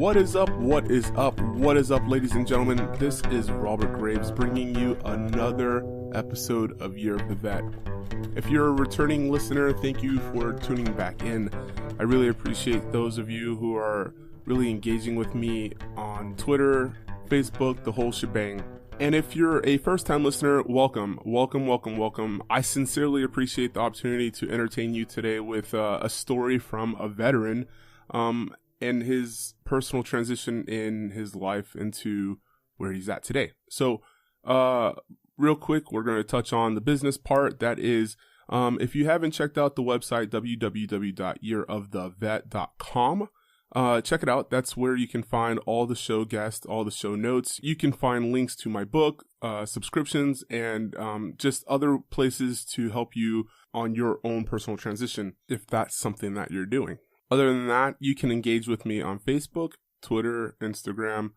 What is up? What is up? What is up, ladies and gentlemen? This is Robert Graves bringing you another episode of Year of the Vet. If you're a returning listener, thank you for tuning back in. I really appreciate those of you who are really engaging with me on Twitter, Facebook, the whole shebang. And if you're a first-time listener, welcome. I sincerely appreciate the opportunity to entertain you today with a story from a veteran and his personal transition in his life into where he's at today. So, real quick, we're going to touch on the business part. That is, if you haven't checked out the website, www.yearofthevet.com, check it out. That's where you can find all the show guests, all the show notes. You can find links to my book, subscriptions, and just other places to help you on your own personal transition, if that's something that you're doing. Other than that, you can engage with me on Facebook, Twitter, Instagram,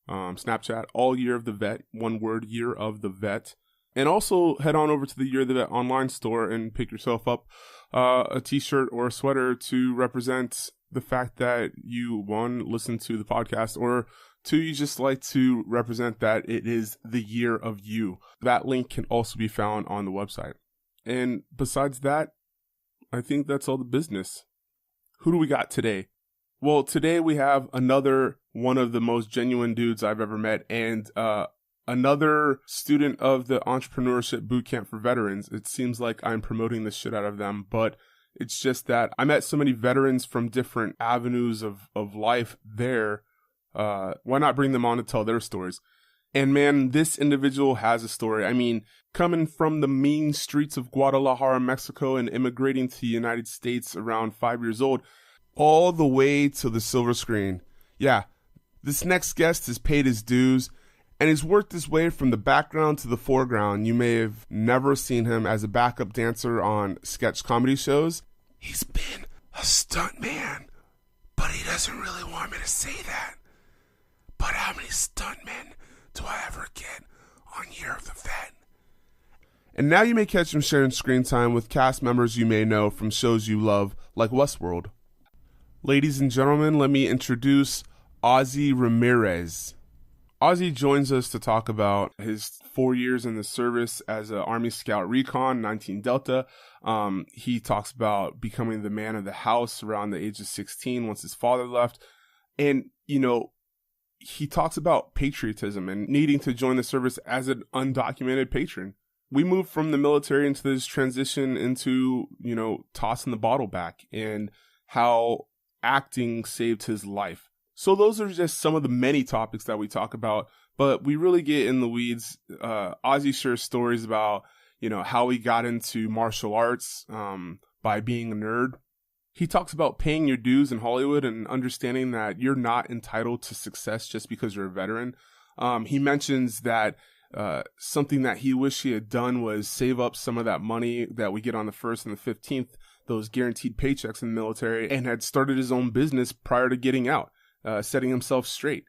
Snapchat, all Year of the Vet, one word, Year of the Vet. And also head on over to the Year of the Vet online store and pick yourself up a t-shirt or a sweater to represent the fact that you, one, listen to the podcast, or two, you just like to represent that it is the year of you. That link can also be found on the website. And besides that, I think that's all the business. Who do we got today? Well, today we have another one of the most genuine dudes I've ever met, and another student of the Entrepreneurship Bootcamp for Veterans. It seems like I'm promoting the shit out of them, but it's just that I met so many veterans from different avenues of life there. Why not bring them on to tell their stories? And man, this individual has a story. I mean, coming from the mean streets of Guadalajaran, Mexico, and immigrating to the United States around 5 years old, all the way to the silver screen. Yeah, this next guest has paid his dues, and he's worked his way from the background to the foreground. You may have never seen him as a backup dancer on sketch comedy shows. He's been a stunt man, but he doesn't really want me to say that. But how many stuntmen do I ever get on Year of the Vet? And now you may catch him sharing screen time with cast members you may know from shows you love, like Westworld. Ladies and gentlemen, let me introduce Ozzy Ramirez. Ozzy joins us to talk about his 4 years in the service as an Army Scout Recon, 19 Delta. He talks about becoming the man of the house around the age of 16 once his father left. And, you know, he talks about patriotism and needing to join the service as an undocumented patron. We moved from the military into this transition into, you know, tossing the bottle back and how acting saved his life. So those are just some of the many topics that we talk about, but we really get in the weeds. Ozzy shares stories about, you know, how he got into martial arts by being a nerd. He talks about paying your dues in Hollywood and understanding that you're not entitled to success just because you're a veteran. He mentions that something that he wished he had done was save up some of that money that we get on the 1st and the 15th, those guaranteed paychecks in the military, and had started his own business prior to getting out, setting himself straight.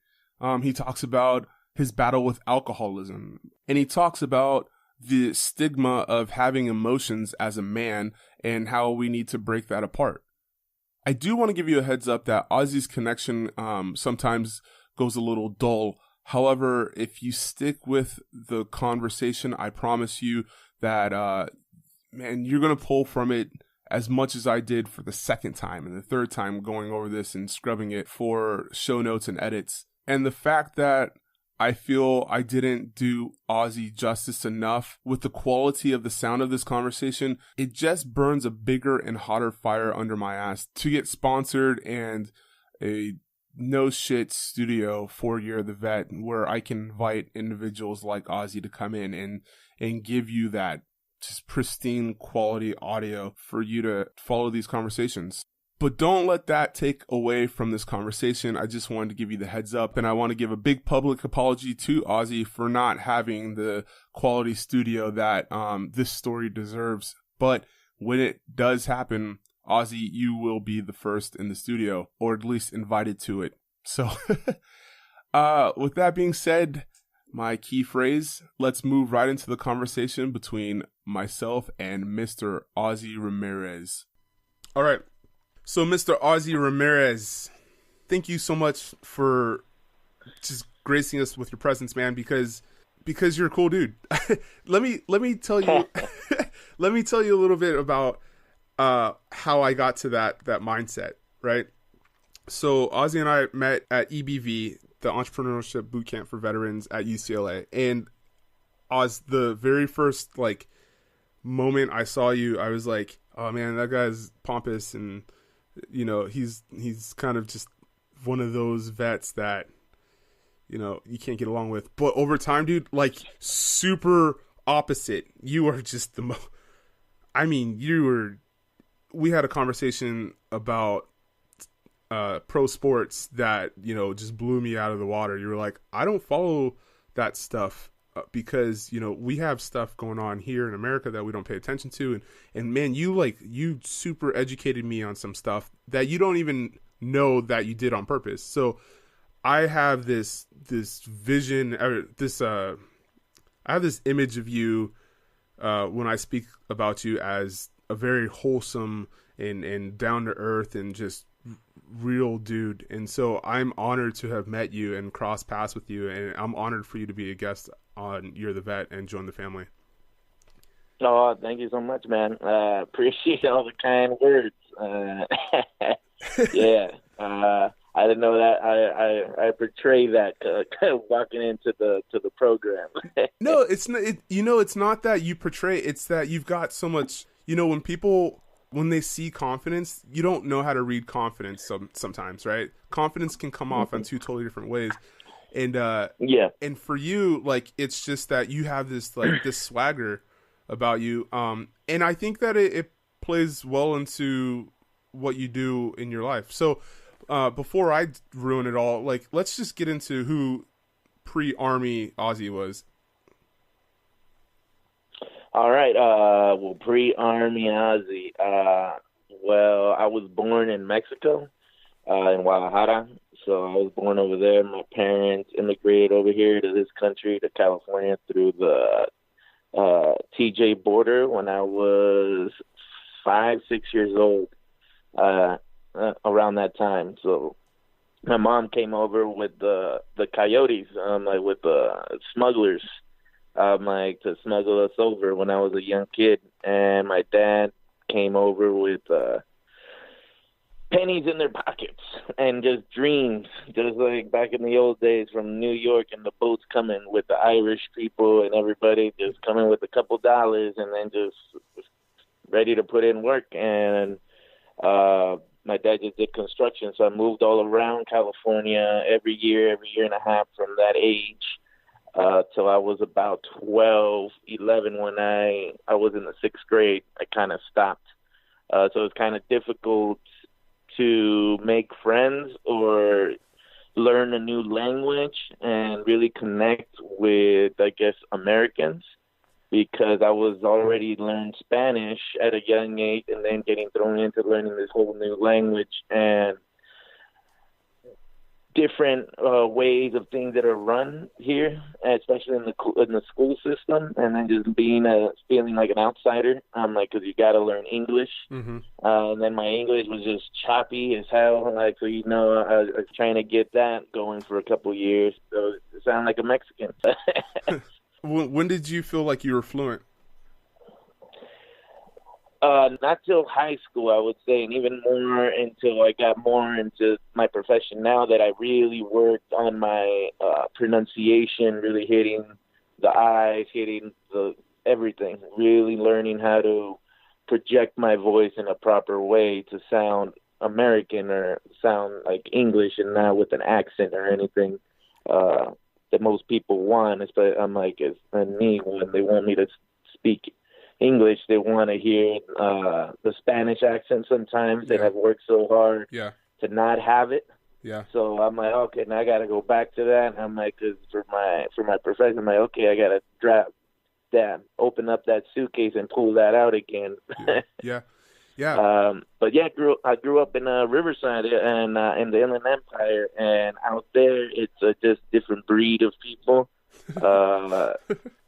He talks about his battle with alcoholism, and he talks about the stigma of having emotions as a man and how we need to break that apart. I do want to give you a heads up that Ozzy's connection sometimes goes a little dull. However, if you stick with the conversation, I promise you that, man, you're going to pull from it as much as I did for the second time and the third time going over this and scrubbing it for show notes and edits. And the fact that I feel I didn't do Ozzy justice enough with the quality of the sound of this conversation, it just burns a bigger and hotter fire under my ass to get sponsored and a no shit studio for Year of the Vet where I can invite individuals like Ozzy to come in and give you that just pristine quality audio for you to follow these conversations. But don't let that take away from this conversation. I just wanted to give you the heads up, and I want to give a big public apology to Ozzy for not having the quality studio that this story deserves. But when it does happen, Ozzy, you will be the first in the studio, or at least invited to it. So, with that being said, my key phrase, let's move right into the conversation between myself and Mr. Ozzy Ramirez. All right. So, Mr. Ozzy Ramirez, thank you so much for just gracing us with your presence, man, because you're a cool dude. let me tell you let me tell you a little bit about how I got to that mindset, right? So Ozzy and I met at EBV, the Entrepreneurship Bootcamp for Veterans at UCLA, and Oz, the very first like moment I saw you, I was like, oh man, that guy's pompous, and you know, he's kind of just one of those vets that, you know, you can't get along with. But over time, dude, like super opposite. You are just the most. I mean, we had a conversation about pro sports that, you know, just blew me out of the water. You were like, I don't follow that stuff because, you know, we have stuff going on here in America that we don't pay attention to. And man, you super educated me on some stuff that you don't even know that you did on purpose. So I have this vision, or I have this image of you when I speak about you as a very wholesome and down to earth and just real dude. And so I'm honored to have met you and crossed paths with you, and I'm honored for you to be a guest on You're the Vet and join the family. Oh, thank you so much, man. Appreciate all the kind words. Yeah, I didn't know that. I portray that walking into the program. No, it's not. It's not that you portray. It's that you've got so much. You know, when they see confidence, you don't know how to read confidence sometimes, right? Confidence can come off on two totally different ways. And yeah. And for you, like, it's just that you have this like this swagger about you. And I think that it plays well into what you do in your life. So before I ruin it all, like, let's just get into who pre-Army Ozzy was. All right. Well, pre-Army Ozzy. Well, I was born in Mexico, in Guadalajara. So I was born over there. My parents immigrated over here to this country, to California, through the TJ border when I was 5-6 years old, around that time. So my mom came over with the coyotes, like with the smugglers, like to smuggle us over when I was a young kid. And my dad came over with pennies in their pockets and just dreams, just like back in the old days from New York, and the boats coming with the Irish people and everybody just coming with a couple dollars and then just ready to put in work. And my dad just did construction, so I moved all around California every year and a half from that age till I was about 12, 11. When I was in the 6th grade, I kind of stopped. So it was kind of difficult to make friends or learn a new language and really connect with, I guess, Americans, because I was already learning Spanish at a young age and then getting thrown into learning this whole new language and different ways of things that are run here, especially in the school system, and then just feeling like an outsider. Because you got to learn English, and then my English was just choppy as hell. Like, so I was trying to get that going for a couple years, so it sounded like a Mexican. When did you feel like you were fluent? Not till high school, I would say, and even more until I got more into my profession now, that I really worked on my pronunciation, really hitting the I's, hitting everything, really learning how to project my voice in a proper way to sound American or sound like English and not with an accent or anything that most people want. I'm like, and me, when they want me to speak English, they want to hear the Spanish accent sometimes, and I've worked so hard to not have it. Yeah. So I'm like, okay, now I got to go back to that. And I'm like, 'cause for my profession, I'm like, okay, I got to open up that suitcase and pull that out again. Yeah. But yeah, I grew up in Riverside and in the Inland Empire, and out there it's a just different breed of people.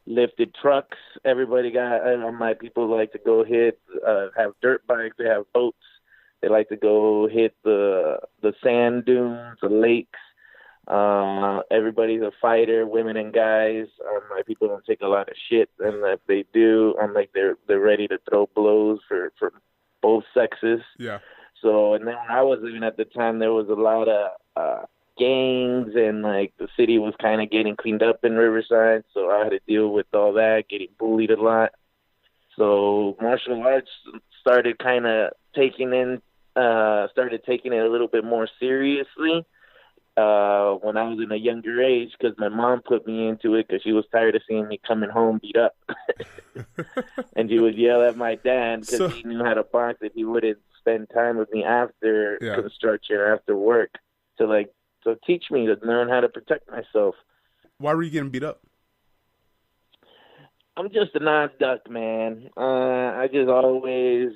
Lifted trucks. Everybody got. My people like to go have dirt bikes. They have boats. They like to go hit the sand dunes, the lakes. Everybody's a fighter, women and guys. Like, people don't take a lot of shit, and if they do, like, they're ready to throw blows for both sexes. Yeah. So, and then when I was living at the time, there was a lot of gangs, and like the city was kind of getting cleaned up in Riverside, so I had to deal with all that, getting bullied a lot. So martial arts started kind of taking it a little bit more seriously when I was in a younger age, because my mom put me into it because she was tired of seeing me coming home beat up. And she would yell at my dad because he knew how to box, if he wouldn't spend time with me after construction or after work to teach me to learn how to protect myself. Why were you getting beat up? I'm just an odd duck, man. I just always,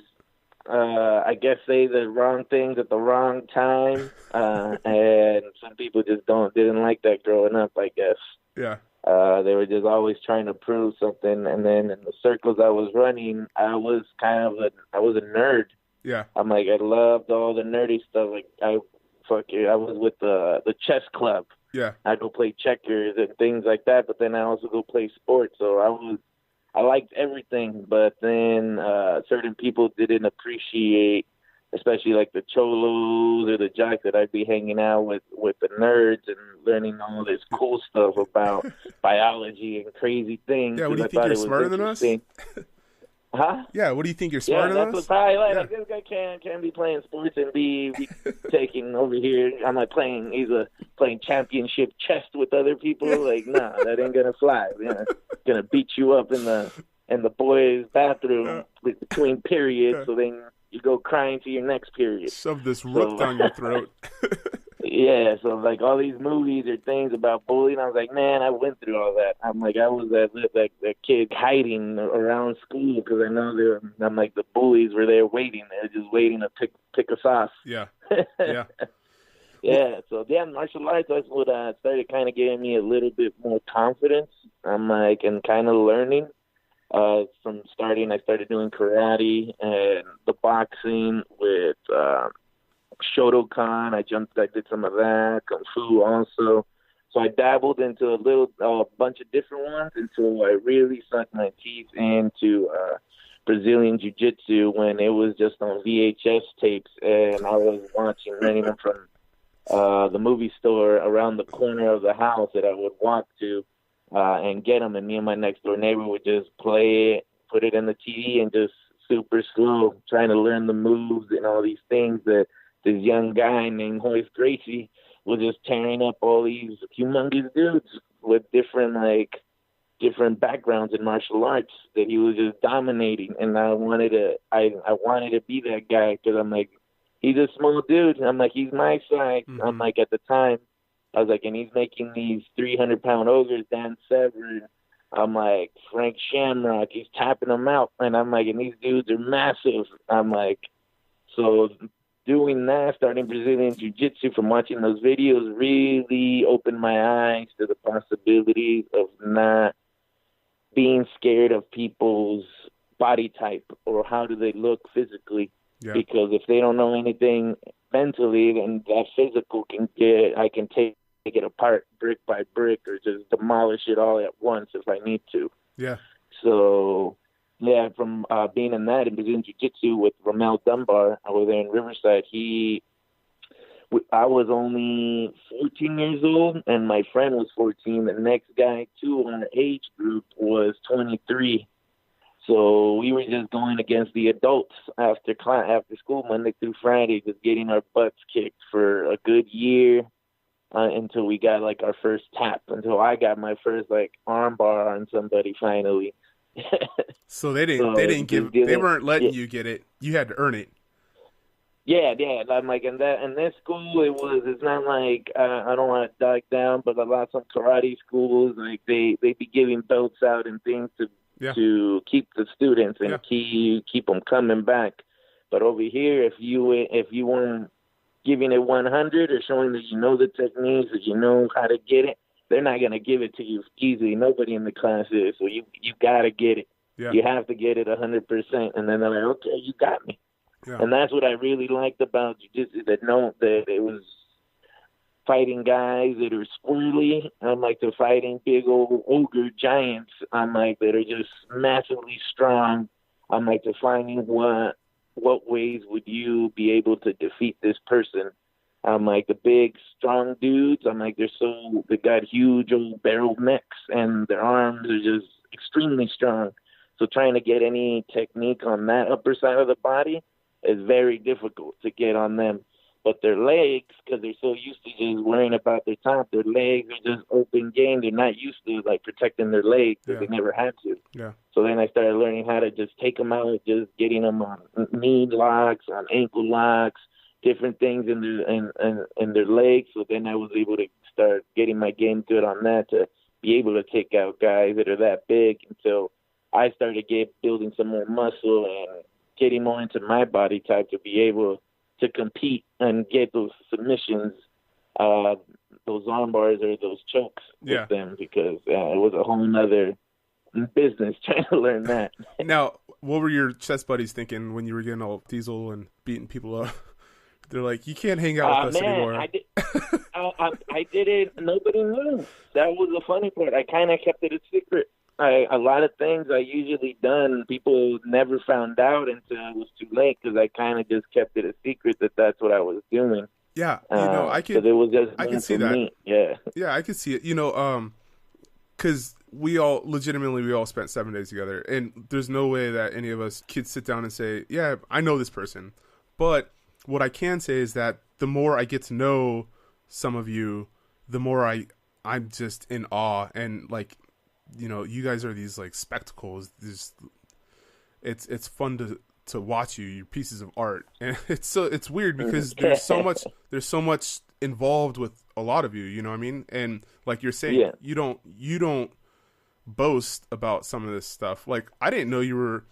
I guess, say the wrong things at the wrong time, and some people just didn't like that growing up, I guess. Yeah. They were just always trying to prove something, and then in the circles I was running, I was a nerd. Yeah. I'm like, I loved all the nerdy stuff. Like, I was with the chess club. Yeah. I go play checkers and things like that, but then I also go play sports. So I liked everything, but then certain people didn't appreciate, especially like the cholos or the jocks, that I'd be hanging out with the nerds and learning all this cool stuff about biology and crazy things. Yeah, what do you think, you're smarter than us? Huh? Yeah, what do you think, you're smarter than us? Yeah, that's probably like this guy can't be playing sports and be taking over here. I'm like playing championship chess with other people. Like, nah, that ain't gonna fly. Yeah, gonna beat you up in the boys' bathroom between periods. So then you go crying to your next period. Shove this rook down your throat. Yeah, so like all these movies or things about bullying, I was like, man, I went through all that. I'm like, I was that kid hiding around school because I know I'm like, the bullies were there waiting. They were just waiting to pick us off. Yeah, yeah. Yeah, so martial arts, that's what started kind of giving me a little bit more confidence. I'm like, and kind of learning. From starting, I started doing karate and the boxing with Shotokan. I did some of that, Kung Fu also. So I dabbled into a bunch of different ones until I really sunk my teeth into Brazilian Jiu-Jitsu when it was just on VHS tapes, and I was renting them from the movie store around the corner of the house that I would walk to and get them, and me and my next door neighbor would just play it, put it in the TV, and just super slow, trying to learn the moves and all these things that this young guy named Hoist Gracie was just tearing up all these humongous dudes with different backgrounds in martial arts that he was just dominating. And I wanted to be that guy because I'm like, he's a small dude. I'm like, he's my size. Mm-hmm. I'm like, at the time, I was like, and he's making these 300-pound ogres, Dan Severn. I'm like, Frank Shamrock, he's tapping them out. And I'm like, and these dudes are massive. I'm like, so doing that, starting Brazilian Jiu-Jitsu from watching those videos really opened my eyes to the possibilities of not being scared of people's body type or how do they look physically. Yeah. Because if they don't know anything mentally, then that physical I can take it apart brick by brick or just demolish it all at once if I need to. Yeah. So, yeah, from being in that in Brazilian Jiu-Jitsu with Ramel Dunbar, I was there in Riverside. I was only 14 years old, and my friend was 14. The next guy, too, on our age group was 23. So we were just going against the adults after school, Monday through Friday, just getting our butts kicked for a good year until we got, like, our first tap, until I got my first, like, arm bar on somebody finally. So they weren't letting you get it. You had to earn it. Yeah. I'm like, in this school, it's not like, I don't want to dive down, but a lot of some karate schools, like, they be giving belts out and things to keep the students and keep them coming back. But over here, if you weren't giving it 100 or showing that you know the techniques, that you know how to get it, they're not going to give it to you easily. Nobody in the class is. So you got to get it. Yeah. You have to get it 100%. And then they're like, okay, you got me. Yeah. And that's what I really liked about jiu-jitsu, that it was fighting guys that are squirrely. I'm like the fighting big old ogre giants. I'm like that are just massively strong. I'm like the finding what ways would you be able to defeat this person. I'm like the big strong dudes. I'm like they got huge old barrel necks and their arms are just extremely strong. So trying to get any technique on that upper side of the body is very difficult to get on them. But their legs, because they're so used to just worrying about their top, their legs are just open game. They're not used to like protecting their legs because they never had to. Yeah. So then I started learning how to just take them out, just getting them on knee locks, on ankle locks, different things in their legs. So then I was able to start getting my game good on that to be able to take out guys that are that big. Until I started building some more muscle and getting more into my body type to be able to compete and get those submissions, those arm bars or those chokes with them, because it was a whole nother business trying to learn that. Now, what were your chess buddies thinking when you were getting all diesel and beating people up? They're like, you can't hang out with us anymore. I didn't. Nobody knew. That was the funny part. I kind of kept it a secret. A lot of things I usually done, people never found out until it was too late, because I kind of just kept it a secret that that's what I was doing. Yeah, I could. It was just I can see that. Me. Yeah, I can see it. Because we all spent 7 days together, and there's no way that any of us could sit down and say, yeah, I know this person. But what I can say is that the more I get to know some of you, the more I'm just in awe, and like, you guys are these like spectacles. It's fun to watch you. You're pieces of art, and it's weird because there's so much involved with a lot of you. You know what I mean? And like you're saying, you don't boast about some of this stuff. Like, I didn't know you were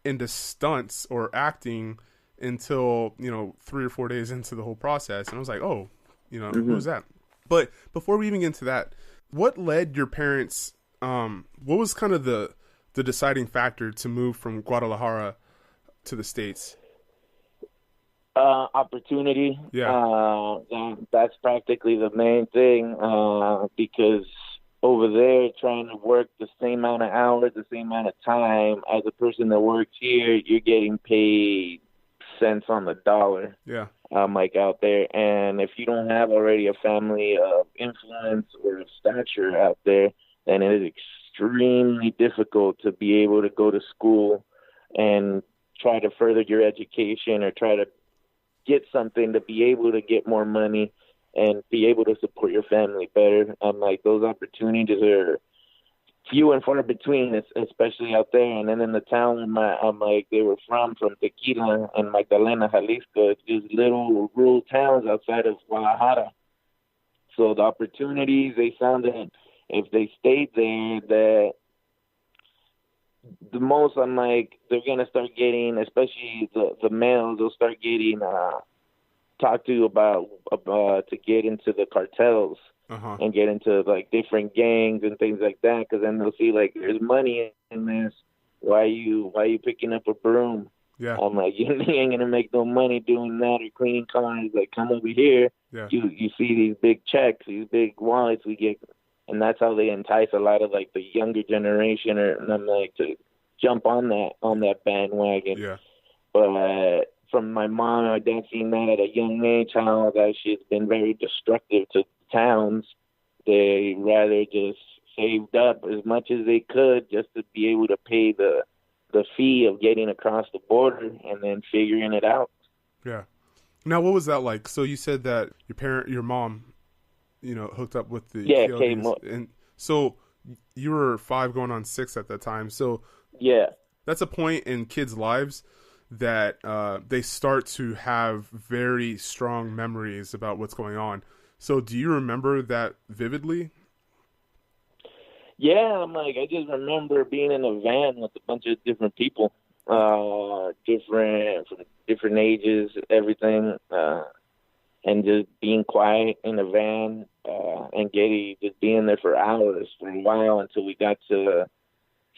into stunts or acting until 3 or 4 days into the whole process, and I was like, oh, who's that? But before we even get into that, what led your parents? What was kind of the deciding factor to move from Guadalajara to the States? Opportunity. Yeah. That's practically the main thing, because over there, trying to work the same amount of hours, the same amount of time as a person that works here, you're getting paid cents on the dollar. Yeah. Like out there. And if you don't have already a family of influence or of stature out there, then it is extremely difficult to be able to go to school and try to further your education or try to get something to be able to get more money and be able to support your family better. Like, those opportunities are few and far between, especially out there. And then in the town they were from Tequila and Magdalena, Jalisco, it's just little rural towns outside of Guadalajara. So the opportunities, they found that if they stayed there, that the most, they're going to start getting, especially the males, they'll start getting talked to about to get into the cartels. Uh-huh. And get into like different gangs and things like that, because then they'll see like there's money in this. Why are you picking up a broom? Yeah. I'm like, you ain't gonna make no money doing that or cleaning cars. Like, come over here. Yeah. You see these big checks, these big wallets we get, and that's how they entice a lot of like the younger generation, and I'm like, to jump on that bandwagon. Yeah. But from my mom and my dad seeing that at a young age, how that shit's been very destructive to towns, they rather just saved up as much as they could just to be able to pay the fee of getting across the border and then figuring it out. Yeah. Now, what was that like? So you said that your mom, hooked up with the came up. And so you were 5 going on 6 at that time. So yeah, that's a point in kids' lives that they start to have very strong memories about what's going on. So do you remember that vividly? Yeah, I just remember being in a van with a bunch of different people, from different ages, everything, and just being quiet in a van, and just being there for hours for a while until we got to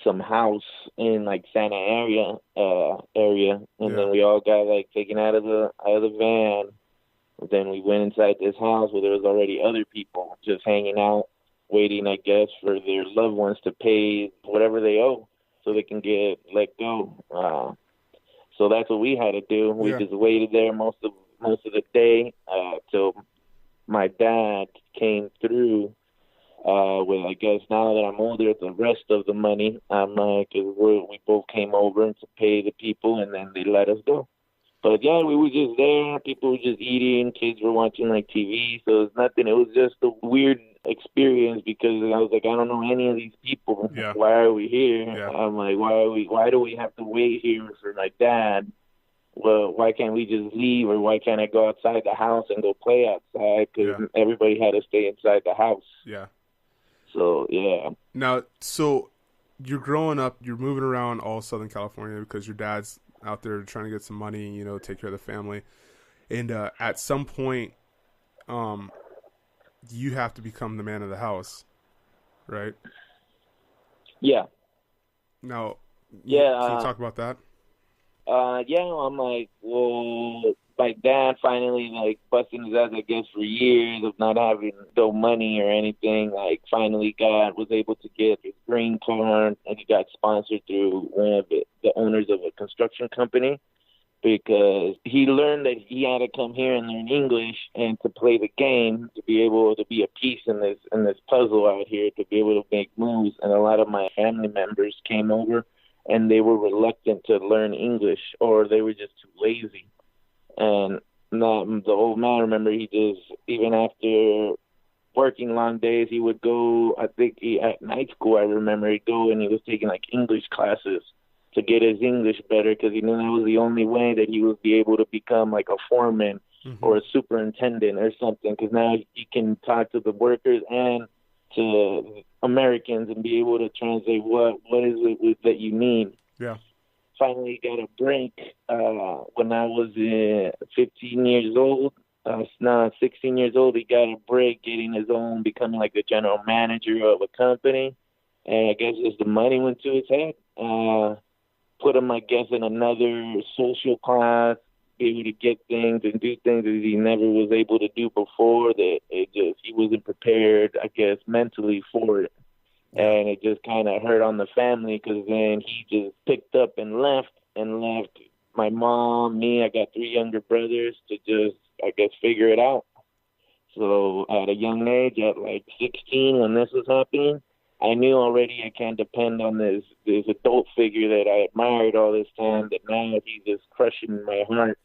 some house in like Santa area, and then we all got like taken out of the van. Then we went inside this house where there was already other people just hanging out, waiting, I guess, for their loved ones to pay whatever they owe so they can get let go. So that's what we had to do. We just waited there most of the day till my dad came through with, I guess, now that I'm older, the rest of the money. Cause we both came over to pay the people, and then they let us go. But yeah, we were just there. People were just eating. Kids were watching like TV. So it was nothing. It was just a weird experience because I was like, I don't know any of these people. Yeah. Why are we here? Yeah. I'm like, why do we have to wait here for my dad? Well, why can't we just leave, or why can't I go outside the house and go play outside? Because everybody had to stay inside the house. Yeah. So, yeah. Now, so you're growing up, you're moving around all Southern California because your dad's out there trying to get some money, you know, take care of the family. And at some point, you have to become the man of the house, right? Yeah. Now, can you talk about that? Yeah, I'm like, well, my dad finally, like, busting his ass, I guess, for years of not having no money or anything, like, finally was able to get his green card, and he got sponsored through one of the owners of a construction company, because he learned that he had to come here and learn English and to play the game, to be able to be a piece in this puzzle out here, to be able to make moves. And a lot of my family members came over, and they were reluctant to learn English, or they were just too lazy. And the old man, remember, he just, even after working long days, he would go, I think at night school, I remember he'd go and he was taking like English classes to get his English better, because he knew that was the only way that he would be able to become like a foreman or a superintendent or something, because now he can talk to the workers and to Americans and be able to translate what is it that you need. Yeah. Finally got a break when I was 15 years old. 16 years old, he got a break getting his own, becoming like the general manager of a company. And I guess as the money went to his head, put him, I guess, in another social class, be able to get things and do things that he never was able to do before, that he wasn't prepared, I guess, mentally for it. And it just kind of hurt on the family, because then he just picked up and left my mom, me. I got 3 younger brothers to just, I guess, figure it out. So at a young age, at like 16, when this was happening, I knew already I can't depend on this adult figure that I admired all this time, that now he's just crushing my heart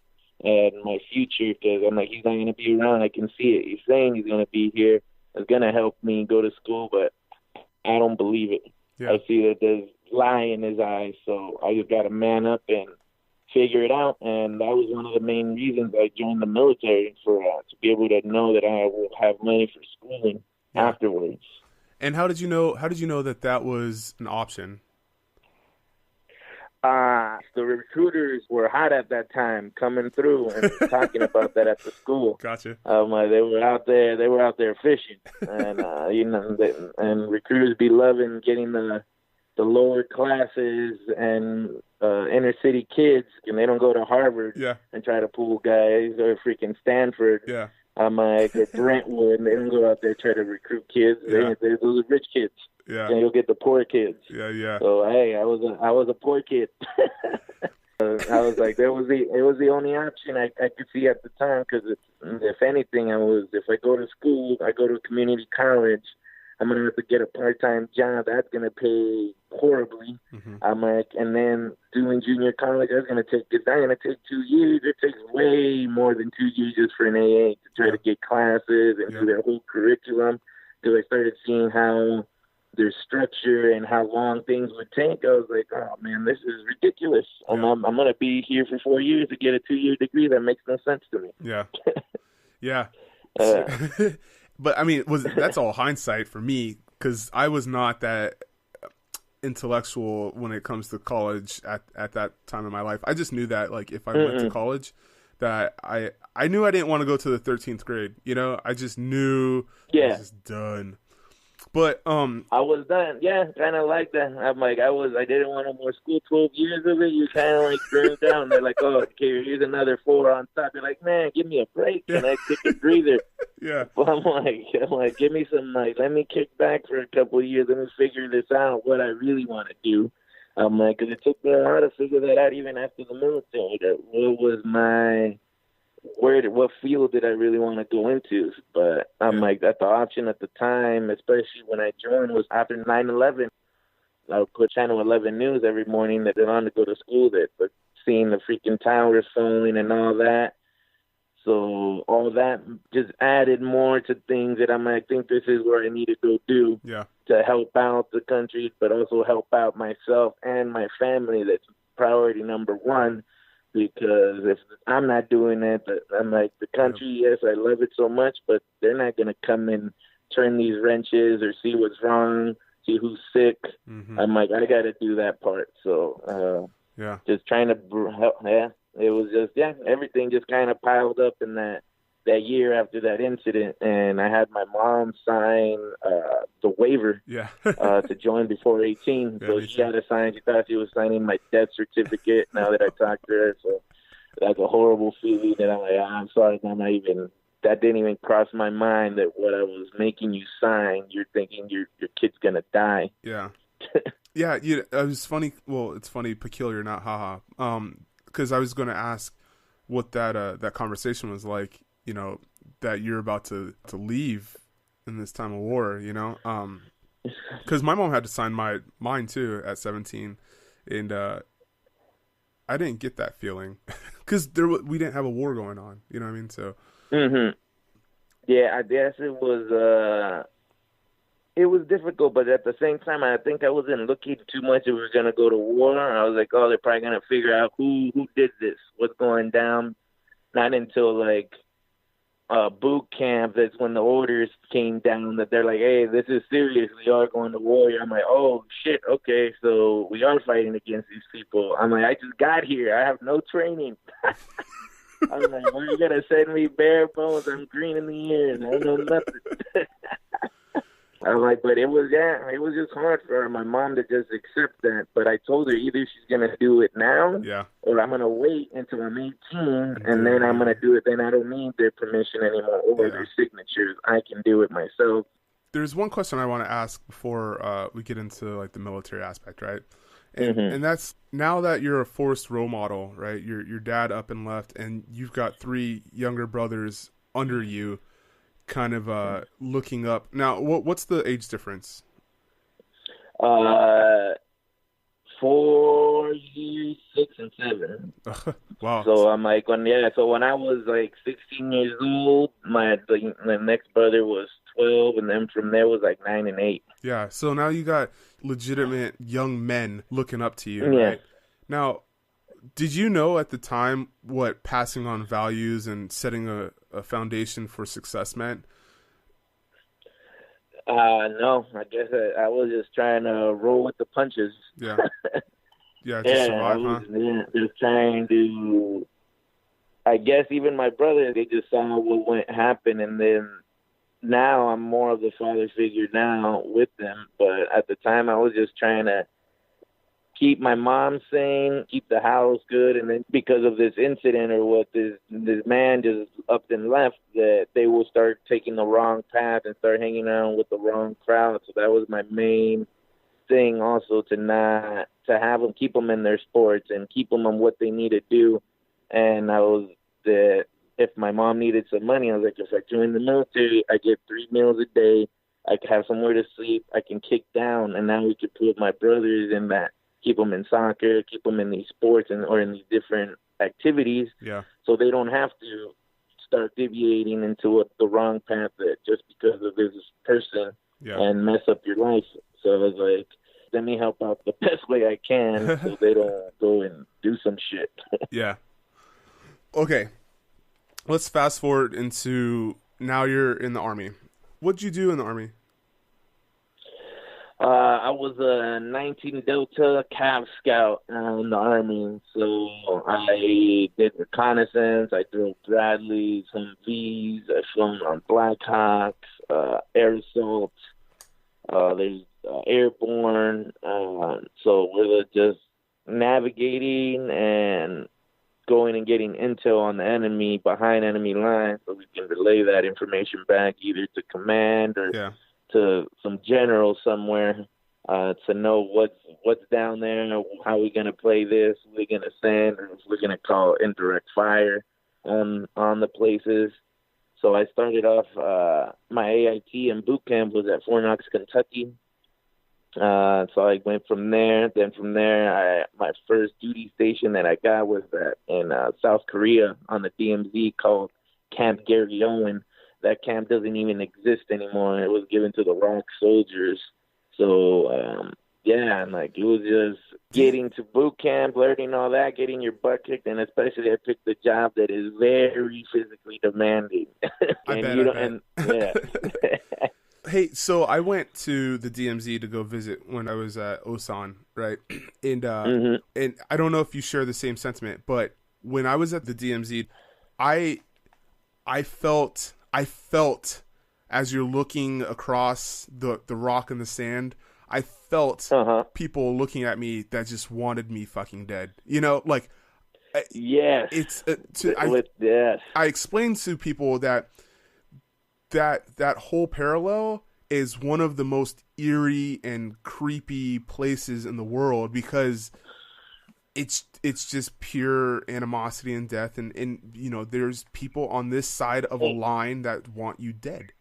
and my future, because I'm like, he's not going to be around. I can see it. He's saying he's going to be here. It's going to help me go to school, but I don't believe it. Yeah. I see that there's lie in his eyes, so I just got to man up and figure it out. And that was one of the main reasons I joined the military, for to be able to know that I will have money for schooling afterwards. And how did you know that was an option? The recruiters were hot at that time, coming through and talking about that at the school. Gotcha. They were out there fishing, and and recruiters be loving getting the lower classes and inner city kids, and they don't go to Harvard and try to pull guys, or freaking Stanford. Yeah. Or Brentwood, and they don't go out there try to recruit kids. Those are rich kids. Yeah. And you'll get the poor kids. Yeah. So hey, I was a poor kid. I was like, it was the only option I could see at the time, because if anything, if I go to school, I go to a community college, I'm gonna have to get a part-time job that's gonna pay horribly. I'm like, and then doing junior college, it's not gonna take 2 years. It takes way more than 2 years just for an AA to try to get classes and do their whole curriculum. Because I started seeing how their structure and how long things would take. I was like, oh man, this is ridiculous. I'm gonna be here for 4 years to get a 2-year degree. That makes no sense to me. Yeah. Yeah. But I mean, that's all hindsight for me, because I was not that intellectual when it comes to college at that time in my life. I just knew that, like, if I went to college, that I knew I didn't want to go to the 13th grade. You know, I just knew I was just done. But I was done. Yeah, kind of like that. I'm like, I didn't want no more school. 12 years of it, you kind of like burned down. They're like, oh, okay, here's another 4 on top. You're like, man, give me a break. Yeah. Can I take a breather? yeah, But I'm like, give me some, like, let me kick back for a couple of years. Let me figure this out, what I really want to do. I'm like, because it took me a while to figure that out even after the military. What was what field did I really want to go into? But I'm like, that the option at the time, especially when I joined, was after 9/11. I would put Channel 11 News every morning that they're on to go to school, but seeing the freaking towers falling and all that. So all that just added more to things that I'm like, I think this is where I need to go do to help out the country, but also help out myself and my family. That's priority number one, because if I'm not doing it, I'm like, the country, yes, I love it so much, but they're not going to come and turn these wrenches or see what's wrong, see who's sick. I'm like, I got to do that part. So just trying to help. It was just, everything just kind of piled up in that year after that incident. And I had my mom sign the waiver to join before 18. So she had to sign. She thought she was signing my death certificate now that I talked to her. So that's a horrible feeling that I'm like, I'm sorry, that didn't even cross my mind that what I was making you sign, you're thinking your kid's going to die. Yeah. Yeah, it was funny. Well, it's funny, peculiar, not haha. Because I was going to ask what that conversation was like, that you're about to leave in this time of war, because my mom had to sign mine too at 17, and I didn't get that feeling because we didn't have a war going on, you know what I mean? So, yeah, I guess it was difficult, but at the same time, I think I wasn't looking too much if we were going to go to war. I was like, oh, they're probably going to figure out who did this, what's going down. Not until, like, boot camp, that's when the orders came down that they're like, hey, this is serious. We are going to war. I'm like, oh, shit, okay, so we are fighting against these people. I'm like, I just got here. I have no training. I'm like, where are you going to send me bare bones? I'm green in the ears. I know nothing. I'm like, but it was just hard for her, my mom, to just accept that. But I told her either she's going to do it now or I'm going to wait until I'm 18 and then I'm going to do it. Then I don't need their permission anymore or their signatures. I can do it myself. There's one question I want to ask before we get into like the military aspect, right? And that's, now that you're a forced role model, right? Your dad up and left and you've got 3 younger brothers under you, kind of looking up. Now, what's the age difference? 4 years, 6 and 7. Wow. So I'm like, when I was like 16 years old, the next brother was 12, and then from there was like 9 and 8. Yeah. So now you got legitimate young men looking up to you. Yeah. Right? Now, did you know at the time what passing on values and setting a foundation for success meant? No, I guess I was just trying to roll with the punches. Yeah. Yeah, to survive, just trying to, I guess even my brother, they just saw what went happen, and then now I'm more of the father figure now with them, but at the time I was just trying to keep my mom sane, keep the house good, and then because of this incident or what this man just up and left, that they will start taking the wrong path and start hanging around with the wrong crowd. So that was my main thing, also to have them, keep them in their sports and keep them on what they need to do. And if my mom needed some money, I was like, if I join the military, I get 3 meals a day, I can have somewhere to sleep, I can kick down, and now we could put my brothers in that. Keep them in soccer, keep them in these sports or in these different activities, so they don't have to start deviating into the wrong path that just because of this person and mess up your life. So I was like, let me help out the best way I can so they don't go and do some shit. Yeah. Okay. Let's fast forward into now you're in the Army. What'd you do in the Army? I was a 19 Delta Calvary Scout in the Army, so I did reconnaissance, I drove Bradleys, Humvees, I flown on Blackhawks, air assault, There's airborne. So we're just navigating and going and getting intel on the enemy behind enemy lines, so we can relay that information back either to command or to some general somewhere to know what's down there, how we're going to play this, we're going to send, or if we're going to call indirect fire on the places. So I started off, my AIT and boot camp was at Fort Knox, Kentucky. So I went from there. Then from there, my first duty station that I got was in South Korea on the DMZ called Camp Gary Owen. That camp doesn't even exist anymore. It was given to the ROK soldiers. So, and like it was just getting to boot camp, learning all that, getting your butt kicked, and especially I picked a job that is very physically demanding. Hey, so I went to the DMZ to go visit when I was at Osan, right? And and I don't know if you share the same sentiment, but when I was at the DMZ, I felt as you're looking across the rock and the sand, I felt people looking at me that just wanted me fucking dead. You know, like yes, it's I explained to people that whole parallel is one of the most eerie and creepy places in the world because it's just pure animosity and death, and you know there's people on this side of a line that want you dead.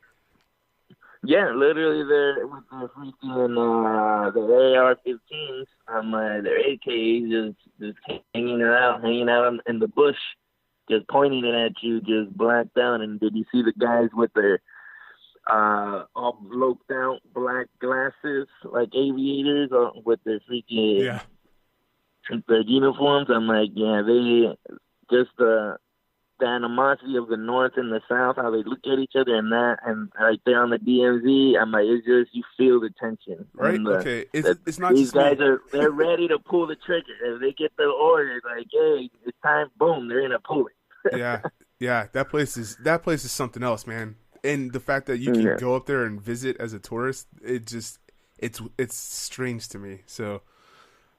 Yeah, literally they're with the freaking the AR-15s on their AKs just hanging out in the bush, just pointing it at you, just blacked out. And did you see the guys with their all bloked out black glasses like aviators with their freaking their uniforms? I'm like, yeah, they just the animosity of the North and the South, how they look at each other, and right there on the DMZ, I'm like, it's just you feel the tension. Right? Okay. It's not these just guys they're ready to pull the trigger. If they get the order, like, hey, it's time, boom, they're gonna pull it. yeah. That place is something else, man. And the fact that you can go up there and visit as a tourist, it's strange to me. So.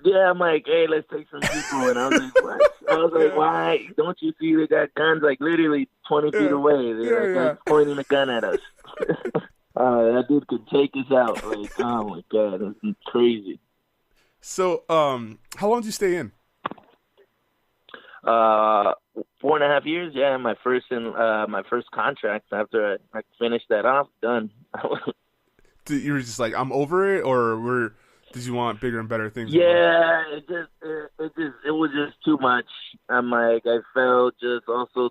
Yeah, I'm like, hey, let's take some people. And I was like, what? I was like, why? Don't you see they got guns like literally 20 feet away? They're pointing a gun at us. That dude could take us out. Like, oh my God, that's crazy. So, how long did you stay in? 4.5 years. Yeah, my first contract after I finished that off, done. You were just like, I'm over it, or did you want bigger and better things? Yeah, it was just too much. I'm like, I felt just also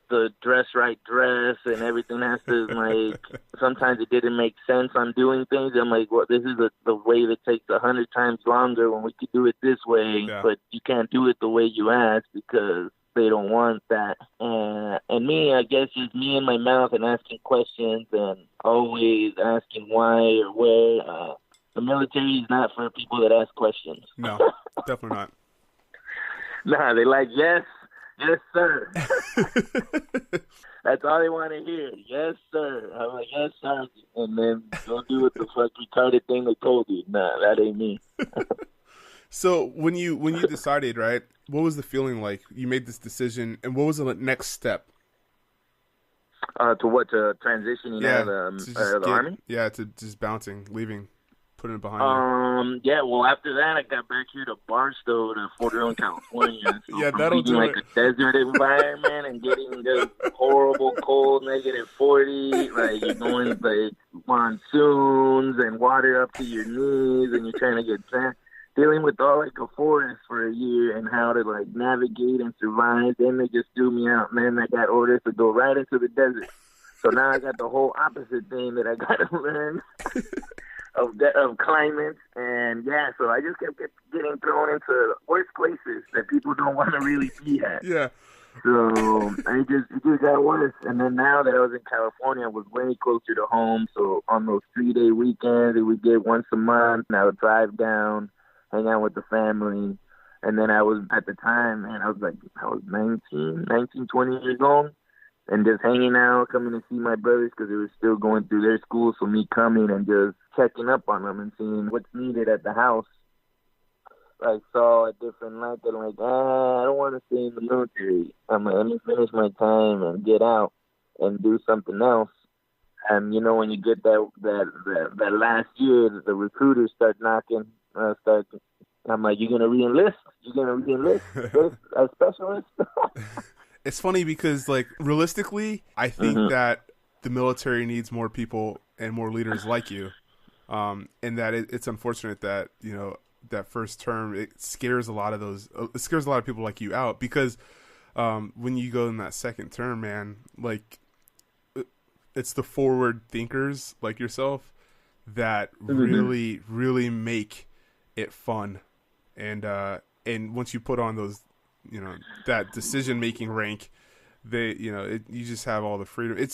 the dress and everything has to, like, sometimes it didn't make sense on doing things. I'm like, well, this is the way that takes 100 times longer when we could do it this way, but you can't do it the way you ask because they don't want that. And me, I guess, just me in my mouth and asking questions and always asking why or where. The military is not for people that ask questions. No, definitely not. Nah, they like, yes, sir. That's all they want to hear. Yes, sir. I'm like, yes, sir. And then don't do what the fuck retarded thing they told you. Nah, that ain't me. So when you decided, right, what was the feeling like? You made this decision, and what was the next step? To what? To transitioning out of the Army? Yeah, to just bouncing, leaving, putting it behind you. Yeah, well, after that, I got back here to Barstow, to Fort Drum, California. So yeah, that'll do like a desert environment and getting the horrible cold, -40, like you're going like monsoons and water up to your knees, and you're trying to get sand. Dealing with all like a forest for a year and how to like navigate and survive. Then they just threw me out, man. I got orders to go right into the desert. So now I got the whole opposite thing that I got to learn of climate. And yeah, so I just kept getting thrown into worse places that people don't want to really be at. Yeah. So it just got worse. And then now that I was in California, I was way closer to home. So on those 3-day weekends that we get once a month, and I would drive down, hang out with the family. And then I was, at the time, man, I was 19, 20 years old. and just hanging out, coming to see my brothers because they were still going through their school. So me coming and just checking up on them and seeing what's needed at the house. I saw a different light. They're like, I don't want to stay in the military. I'm like, let me finish my time and get out and do something else. And you know, when you get that last year, the recruiters start knocking. I'm like, you gonna re-enlist? You gonna re-enlist as specialist? It's funny because, like, realistically, I think that the military needs more people and more leaders like you. And that it's unfortunate that, you know, that first term, it scares a lot of people like you out, because when you go in that second term, man, like, it's the forward thinkers like yourself that really, really make it fun. And once you put on those, you know, that decision-making rank, you just have all the freedom.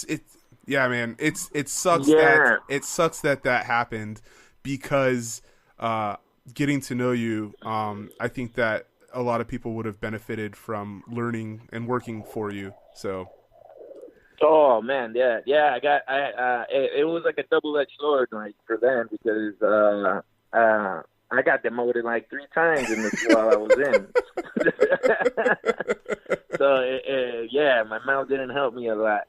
Yeah, man, it sucks that happened, because getting to know you, I think that a lot of people would have benefited from learning and working for you. So. Oh man, yeah. It was like a double-edged sword, like, for them, because I got demoted like 3 times in this while I was in. So my mouth didn't help me a lot,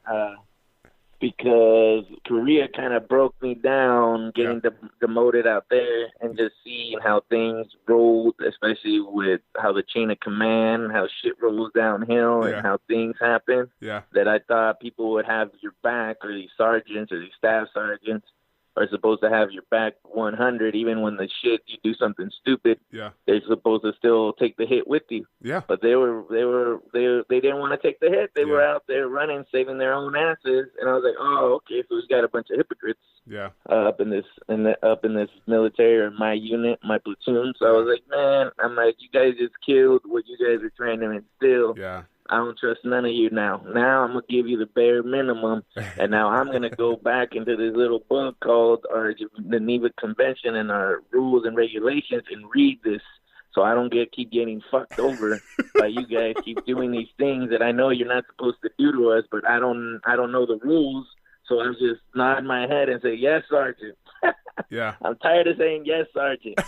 because Korea kind of broke me down, getting demoted out there, and just seeing how things rolled, especially with how the chain of command, how shit rolls downhill, and how things happen. Yeah. That I thought people would have your back, or these sergeants or these staff sergeants are supposed to have your back 100, even when the shit you do something stupid. Yeah, they're supposed to still take the hit with you. Yeah, but they didn't want to take the hit. They were out there running, saving their own asses, and I was like, oh, okay, so we got a bunch of hypocrites. Yeah, up in this military, or my unit, my platoon. So I was like, man, I'm like, you guys just killed what you guys are trying to instill. Yeah. I don't trust none of you now. Now I'm going to give you the bare minimum, and now I'm going to go back into this little book called the Geneva Convention and our rules and regulations and read this, so I don't keep getting fucked over by you guys keep doing these things that I know you're not supposed to do to us, but I don't know the rules, so I'm just nod my head and say, yes, Sergeant. Yeah. I'm tired of saying yes, Sergeant.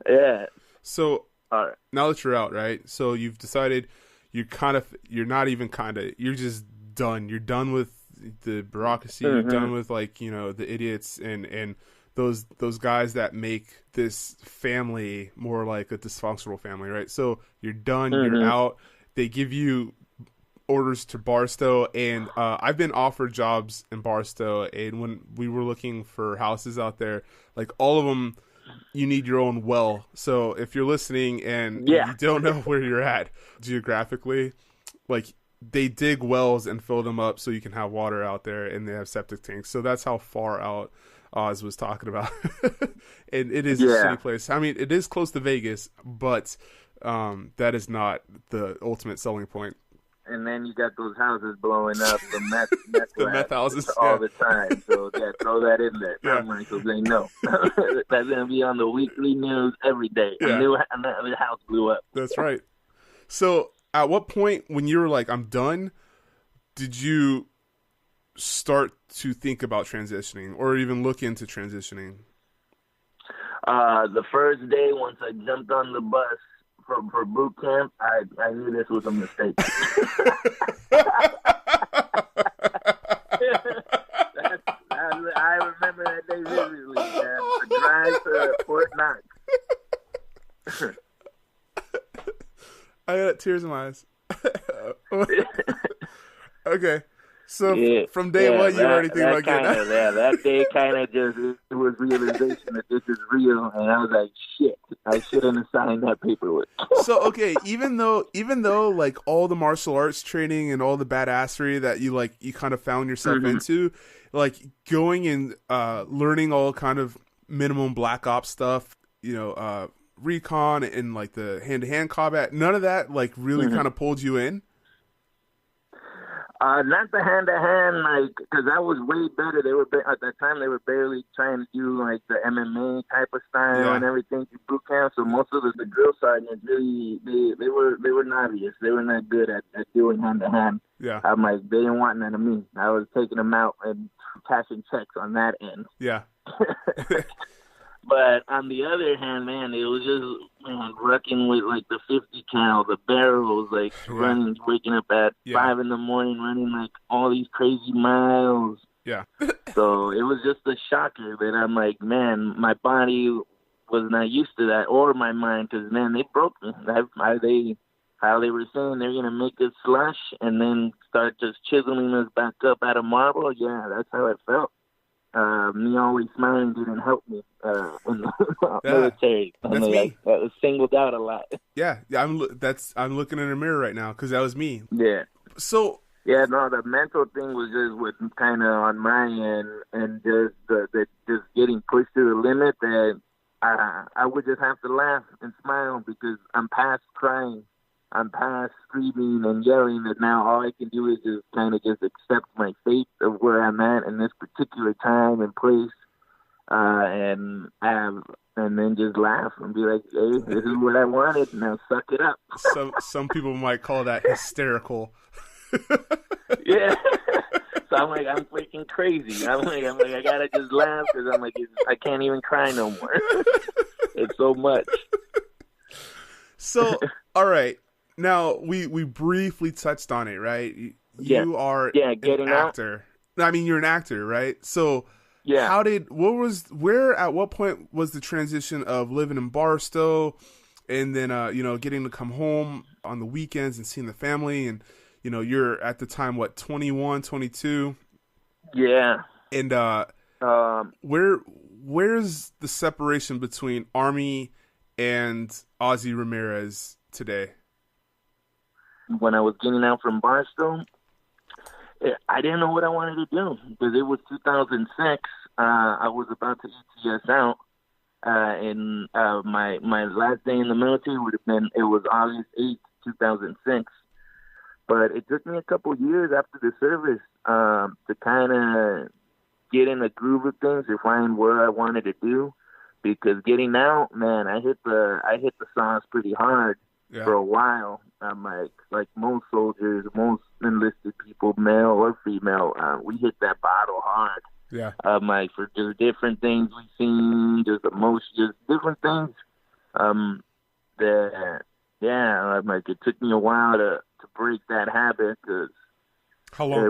Yeah. So... All right. Now that you're out, right? So you've decided you're just done. You're done with the bureaucracy. You're done with, like, you know, the idiots and those guys that make this family more like a dysfunctional family, right? So you're done. You're out. They give you orders to Barstow, and I've been offered jobs in Barstow, and when we were looking for houses out there, like, all of them, you need your own well. So if you're listening and you don't know where you're at geographically, like, they dig wells and fill them up so you can have water out there, and they have septic tanks. So that's how far out Oz was talking about. And it is a shitty place. I mean, it is close to Vegas, but that is not the ultimate selling point. And then you got those houses blowing up, the meth houses all the time. So throw that in there, so they know. That's gonna be on the weekly news every day. A new house blew up. That's right. So, at what point, when you were like, "I'm done," did you start to think about transitioning, or even look into transitioning? The first day, once I jumped on the bus for boot camp, I knew this was a mistake. I remember that day vividly, man. The drive to Fort Knox. I got tears in my eyes. Okay. So from day one, you already think about getting out. Yeah, that day kind of just, it was realization that this is real, and I was like, shit, I shouldn't have signed that paperwork. So, okay, even though like all the martial arts training and all the badassery that you kind of found yourself into, like going and learning all kind of minimum black ops stuff, you know, recon and like the hand-to-hand combat, none of that like really kind of pulled you in? Not the hand-to-hand, like, because that was way better. They were at that time they were barely trying to do like the MMA type of style and everything through boot camp. So most of the drill sergeants really they were novice. They were not good at doing hand-to-hand. Yeah, I'm like, they didn't want none of me. I was taking them out and cashing checks on that end. Yeah. But on the other hand, man, it was just wrecking with like the 50 cal, the barrels, like running, waking up at 5 a.m, running like all these crazy miles. Yeah. So it was just a shocker that I'm like, man, my body was not used to that, or my mind, because man, they broke me. How they were saying they're gonna make us slush and then start just chiseling us back up out of marble. Yeah, that's how it felt. Me always smiling didn't help me in the military. That's me. I was singled out a lot. Yeah. I'm looking in the mirror right now because that was me. Yeah. So. Yeah, no, the mental thing was just with kind of on my end, and just the just getting pushed to the limit that I would just have to laugh and smile because I'm past crying. I'm past screaming and yelling, that now all I can do is just kind of just accept my fate of where I'm at in this particular time and place, and then just laugh and be like, hey, this is what I wanted, now suck it up. Some people might call that hysterical. Yeah. So I'm like, I'm freaking crazy. I'm like, I gotta just laugh because I'm like, I can't even cry no more. It's so much. So, all right. Now, we briefly touched on it, right? You are an actor. I mean, you're an actor, right? So, at what point was the transition of living in Barstow and then, getting to come home on the weekends and seeing the family? And, you're at the time, 21, 22? Yeah. And where's the separation between Army and Ozzy Ramirez today? When I was getting out from Barstow, I didn't know what I wanted to do because it was 2006. I was about to ETS out, and my last day in the military would have been, it was August 8th, 2006. But it took me a couple years after the service to kind of get in the groove of things or find where I wanted to do. Because getting out, man, I hit the sauce pretty hard for a while. I'm like most soldiers, most enlisted people, male or female, we hit that bottle hard. Yeah. Like for just different things we've seen, just emotions, just different things. It took me a while to break that habit because how long? I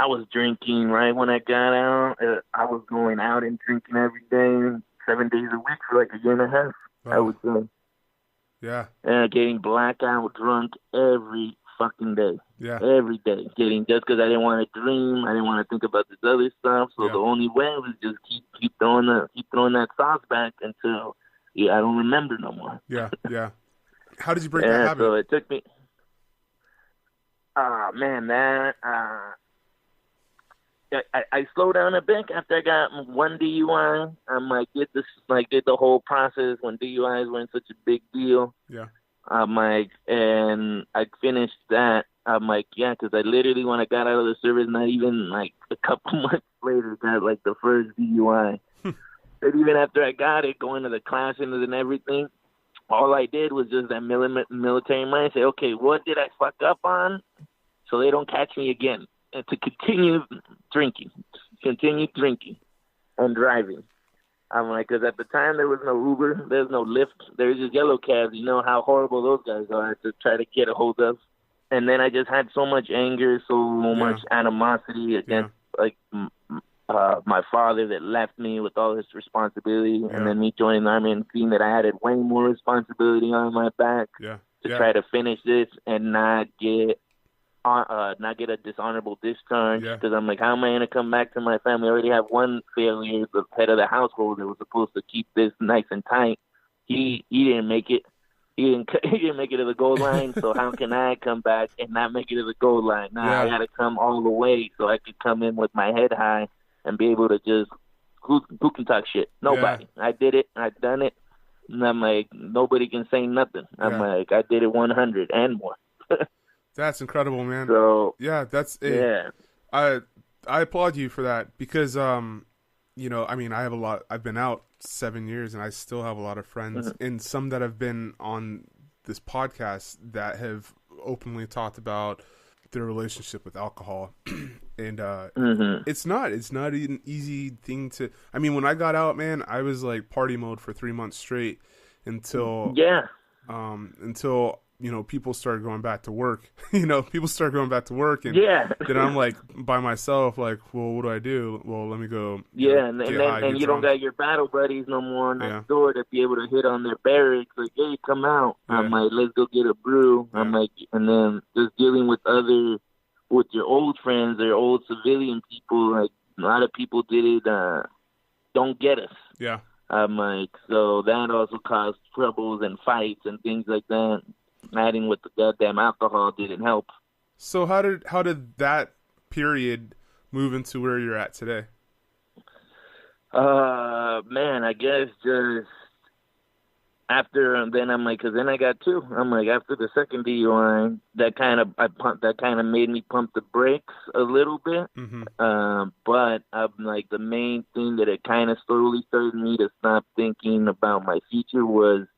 was drinking right when I got out. I was going out and drinking every day, 7 days a week for like a year and a half. Oh. I would say. Yeah. And getting blackout drunk every fucking day. Yeah. Every day. Just because I didn't want to dream. I didn't want to think about this other stuff. So the only way was just keep throwing that sauce back until I don't remember no more. Yeah, yeah. How did you break that habit? So it took me. I slowed down a bit after I got one DUI. Did the whole process when DUIs weren't such a big deal. Yeah. And I finished that. Because I literally, when I got out of the service, not even like a couple months later, got like the first DUI. And even after I got it, going to the classes and everything, all I did was just that military mind, say, okay, what did I fuck up on so they don't catch me again? And to continue drinking and driving. Because at the time there was no Uber, there's no Lyft, there's just yellow cabs. You know how horrible those guys are to try to get a hold of. And then I just had so much anger, so much animosity against my father that left me with all his responsibility, and then me joining the Army and seeing that I had way more responsibility on my back to try to finish this and not get a dishonorable discharge. Because I'm like, how am I going to come back to my family? I already have one failure, the head of the household that was supposed to keep this nice and tight. He didn't make it. He didn't make it to the goal line, so how can I come back and not make it to the goal line? Now I got to come all the way so I could come in with my head high and be able to just, who can talk shit? Nobody. Yeah. I did it. I done it. And I'm like, nobody can say nothing. I'm like, I did it 100 and more. That's incredible, man. So yeah, yeah. I applaud you for that because you know, I mean, I've been out 7 years and I still have a lot of friends and some that have been on this podcast that have openly talked about their relationship with alcohol. And it's not an easy thing to, I mean, when I got out, man, I was like party mode for 3 months straight until you know, people started going back to work. You know, people started going back to work, and then I'm like by myself, like, well, what do I do? Well, let me go. And you don't got your battle buddies no more next door to be able to hit on their barracks. Like, hey, come out. I'm like, let's go get a brew. I'm like, and then just dealing with your old friends or old civilian people. Like, a lot of people don't get us. Yeah. I'm like, so that also caused troubles and fights and things like that. Adding with the goddamn alcohol didn't help. So how did that period move into where you're at today? Man, I guess just after, then I'm like, cause then I got two. I'm like, after the second DUI, that kind of made me pump the brakes a little bit. But I'm like, the main thing that it kind of slowly started me to stop thinking about my future was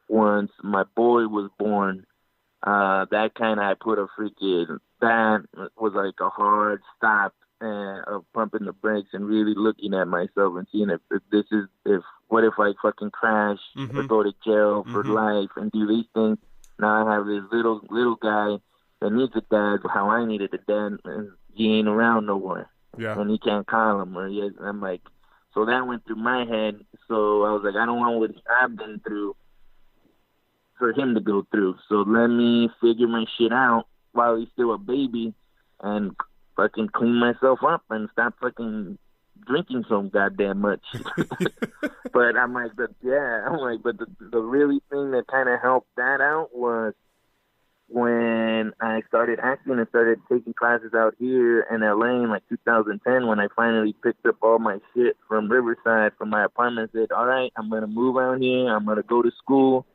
once my boy was born. That kind of, that was like a hard stop of pumping the brakes and really looking at myself and seeing what if I fucking crash or go to jail for life and do these things. Now I have this little guy that needs a dad, how I needed a dad, and he ain't around no more. Yeah. And he can't call him. I'm like, so that went through my head. So I was like, I don't want what I've been through for him to go through. So let me figure my shit out while he's still a baby and fucking clean myself up and stop fucking drinking so goddamn much. But I'm like, but the really thing that kind of helped that out was when I started acting and started taking classes out here in LA in like 2010, when I finally picked up all my shit from Riverside, from my apartment, said, all right, I'm going to move out here. I'm going to go to school.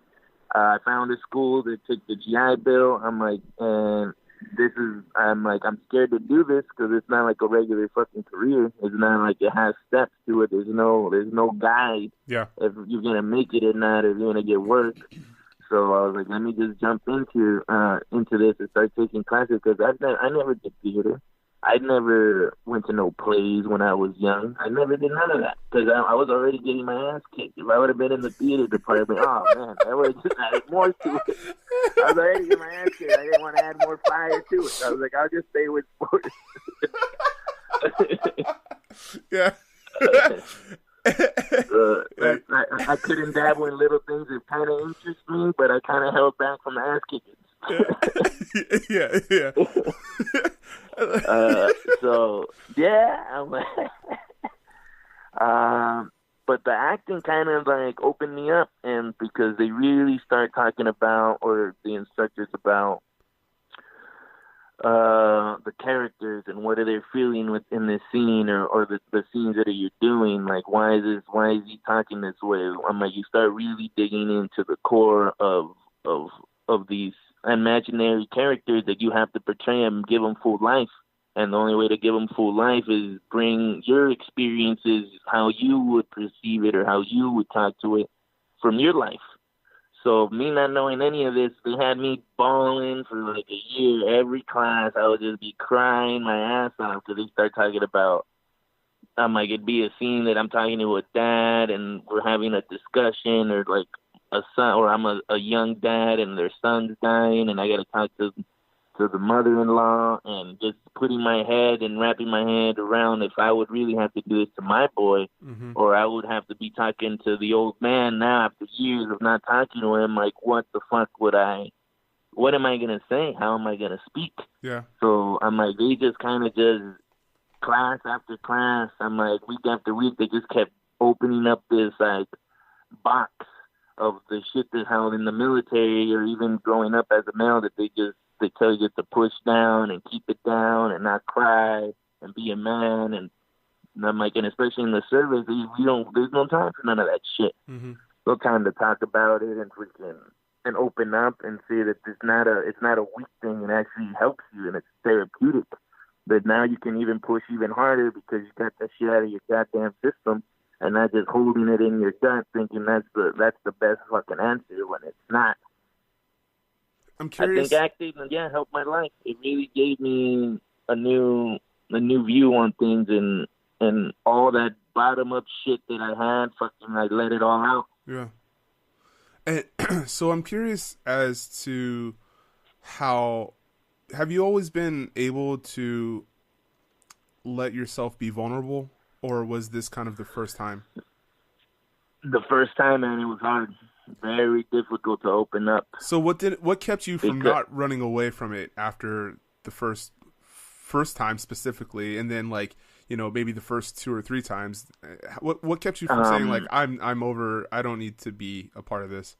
I found a school that took the GI Bill. I'm like, I'm scared to do this because it's not like a regular fucking career. It's not like it has steps to it. There's no guide. Yeah. If you're gonna make it or not, if you're gonna get work. So I was like, let me just jump into this and start taking classes because I never did theater. I never went to no plays when I was young. I never did none of that because I was already getting my ass kicked. If I would have been in the theater department, oh man, I would have just added more to it. I was already getting my ass kicked. I didn't want to add more fire to it. I was like, I'll just stay with sports. Yeah. I couldn't dabble in little things that kind of interest me, but I kind of held back from the ass kicking. Yeah. So yeah, I'm like, but the acting kind of like opened me up, and because they really start talking about, or the instructors about, the characters and what are they feeling within this scene or the scenes that you're doing, like why is he talking this way? I'm like, you start really digging into the core of these imaginary characters that you have to portray and give them full life. And the only way to give them full life is bring your experiences, how you would perceive it or how you would talk to it from your life. So me not knowing any of this, they had me bawling for like a year. Every class, I would just be crying my ass off because they start talking about, I'm like, it'd be a scene that I'm talking to a dad and we're having a discussion, or like a son, or I'm a young dad and their son's dying and I got to talk to the mother-in-law, and just putting my head and wrapping my head around if I would really have to do this to my boy, or I would have to be talking to the old man now after years of not talking to him. Like, what the fuck what am I going to say? How am I going to speak? Yeah. So I'm like, they just kind of just class after class, I'm like, week after week, they just kept opening up this like box of the shit that's held in the military, or even growing up as a male, that they tell you to push down and keep it down and not cry and be a man. And I'm like, and especially in the service, there's no time for none of that shit. No time to talk about it and freaking and open up and see that it's not a weak thing. It actually helps you and it's therapeutic. But now you can even push even harder because you got that shit out of your goddamn system and not just holding it in your gut thinking that's the best fucking answer when it's not. I'm curious. I think acting, helped my life. It really gave me a new view on things and all that bottom up shit that I had, fucking I let it all out. Yeah. And so I'm curious as to how have you always been able to let yourself be vulnerable, or was this kind of the first time? The first time, and it was hard. Very difficult to open up. So what kept you from not running away from it after the first time specifically, and then like, you know, maybe the first 2 or 3 times? What kept you from saying like I'm over, I don't need to be a part of this?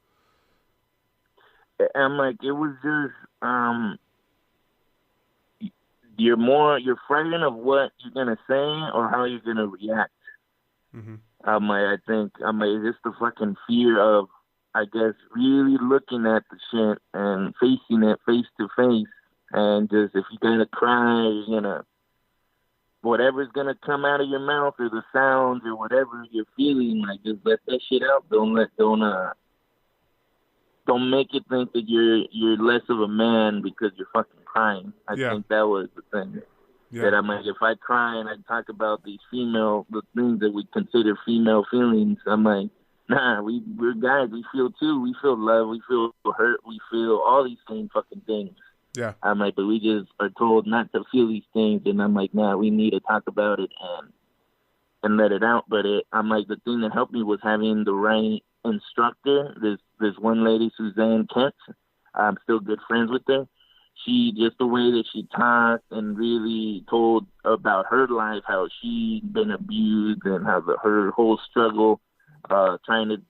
I'm like, it was just you're frightened of what you're gonna say or how you're gonna react. Mm-hmm. I think it's just the fucking fear of, I guess, really looking at the shit and facing it face to face, and just if you're gonna cry, you're gonna, whatever's gonna come out of your mouth or the sounds or whatever you're feeling, like just let that shit out. Don't make it think that you're less of a man because you're fucking crying. I think that was the thing. Yeah. That I'm like, if I cry and I talk about the things that we consider female feelings, I'm like, nah, we're guys. We feel too. We feel love. We feel hurt. We feel all these same fucking things. Yeah. I'm like, but we just are told not to feel these things, and I'm like, nah, we need to talk about it and let it out. But I'm like, the thing that helped me was having the right instructor. This one lady, Suzanne Kent. I'm still good friends with her. She, just the way that she talked and really told about her life, how she'd been abused and how her whole struggle trying to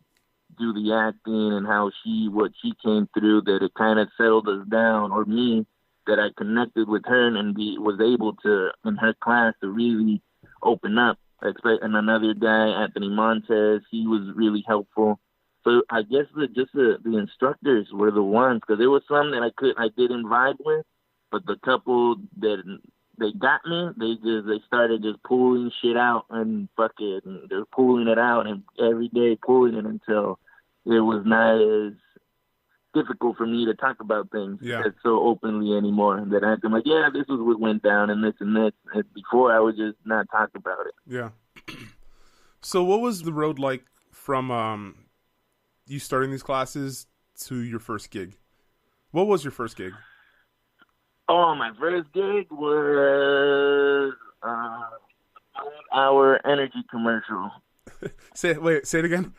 do the acting and how what she came through, that it kind of settled us down, or me, that I connected with her and was able to, in her class, to really open up. And another guy, Anthony Montez, he was really helpful. So I guess the instructors were the ones, because there was some that I didn't vibe with, but the couple that they got me, they started just pulling shit out and fucking, they're pulling it out and every day pulling it until it was not as difficult for me to talk about things so openly anymore. That I'm like, yeah, this is what went down and this and this. And before I would just not talk about it. Yeah. So what was the road like from you starting these classes to your first gig? What was your first gig? Oh, my first gig was our energy commercial. Say it again.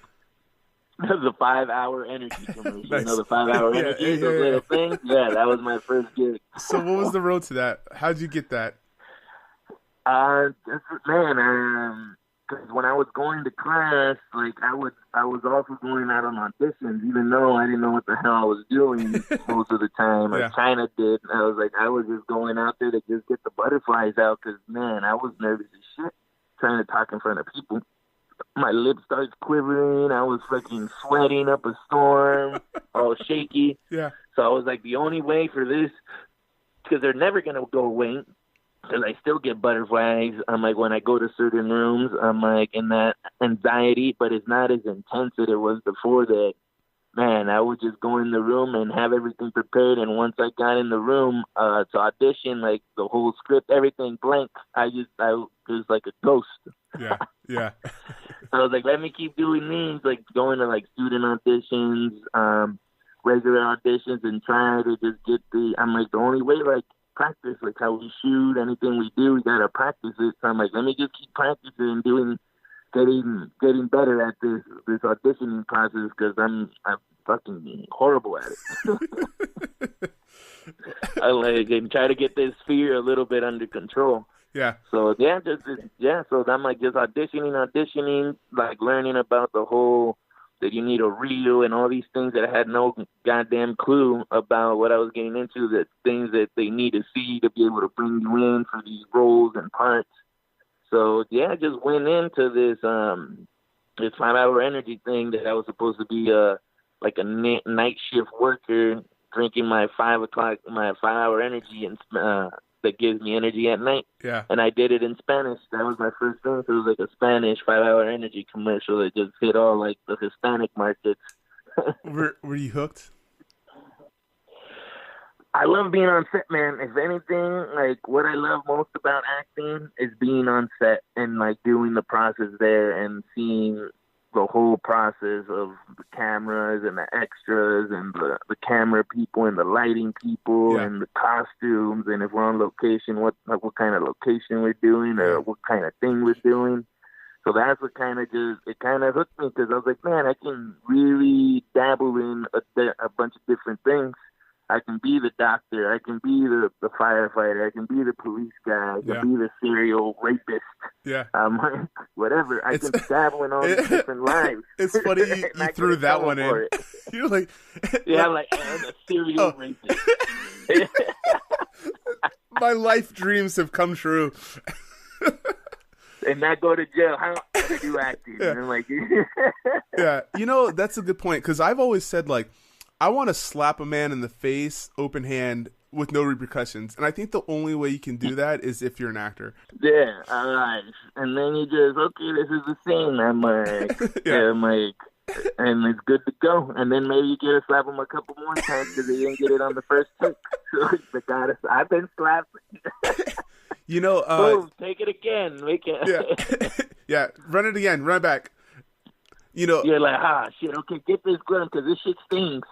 The 5-hour energy commercial. Nice. You know, the 5-hour energy, those little things? Yeah, that was my first gig. So what was the road to that? How'd you get that? Because when I was going to class, like I was also going out on auditions, even though I didn't know what the hell I was doing most of the time. I kind of did. I was just going out there to just get the butterflies out, because, man, I was nervous as shit trying to talk in front of people. My lips started quivering. I was fucking sweating up a storm, all shaky. Yeah. So I was like, the only way for this, because they're never going to go away, because I still get butterflies. I'm like, when I go to certain rooms, I'm like in that anxiety, but it's not as intense as it was before that. Man, I would just go in the room and have everything prepared, and once I got in the room to audition, like the whole script, everything blank. I was like a ghost. Yeah, yeah. So I was like, let me keep doing these, like going to like student auditions, regular auditions, and trying to just get I'm like, the only way, like, practice, like how we shoot, anything we do, we gotta practice it. So I'm like, let me just keep practicing, getting better at this auditioning process, because I'm fucking horrible at it. I like and try to get this fear a little bit under control. Yeah. So so I'm like just auditioning, like learning about the whole, that you need a reel and all these things that I had no goddamn clue about what I was getting into, that things that they need to see to be able to bring you in for these roles and parts. So I just went into this 5-hour energy thing that I was supposed to be like a night shift worker drinking my 5-hour energy and that gives me energy at night. Yeah. And I did it in Spanish. That was my first thing. So it was like a Spanish 5-hour energy commercial that just hit all like the Hispanic markets. Were you hooked? I love being on set, man. If anything, like what I love most about acting is being on set and like doing the process there and seeing the whole process of the cameras and the extras and the camera people and the lighting people and the costumes, and if we're on location, what kind of location we're doing or what kind of thing we're doing. So that's what kind of hooked me, because I was like, man, I can really dabble in a bunch of different things. I can be the doctor. I can be the firefighter. I can be the police guy. I can be the serial rapist. Yeah. Whatever. I can dabble in all these different lives. It's funny you threw that one in. You're like... Yeah, I'm a serial rapist. My life dreams have come true. And not go to jail. How do I do acting? Yeah. And I'm like... Yeah. That's a good point, because I've always said, like, I want to slap a man in the face, open hand, with no repercussions. And I think the only way you can do that is if you're an actor. Yeah, all right. And then you just, okay, this is the scene. I'm like, and it's good to go. And then maybe you get to slap him a couple more times because they didn't get it on the first take. So I've been slapped. Boom, take it again. Make it. Yeah. Yeah, run it again. Run it back. You're like, shit, okay, get this gun because this shit stinks.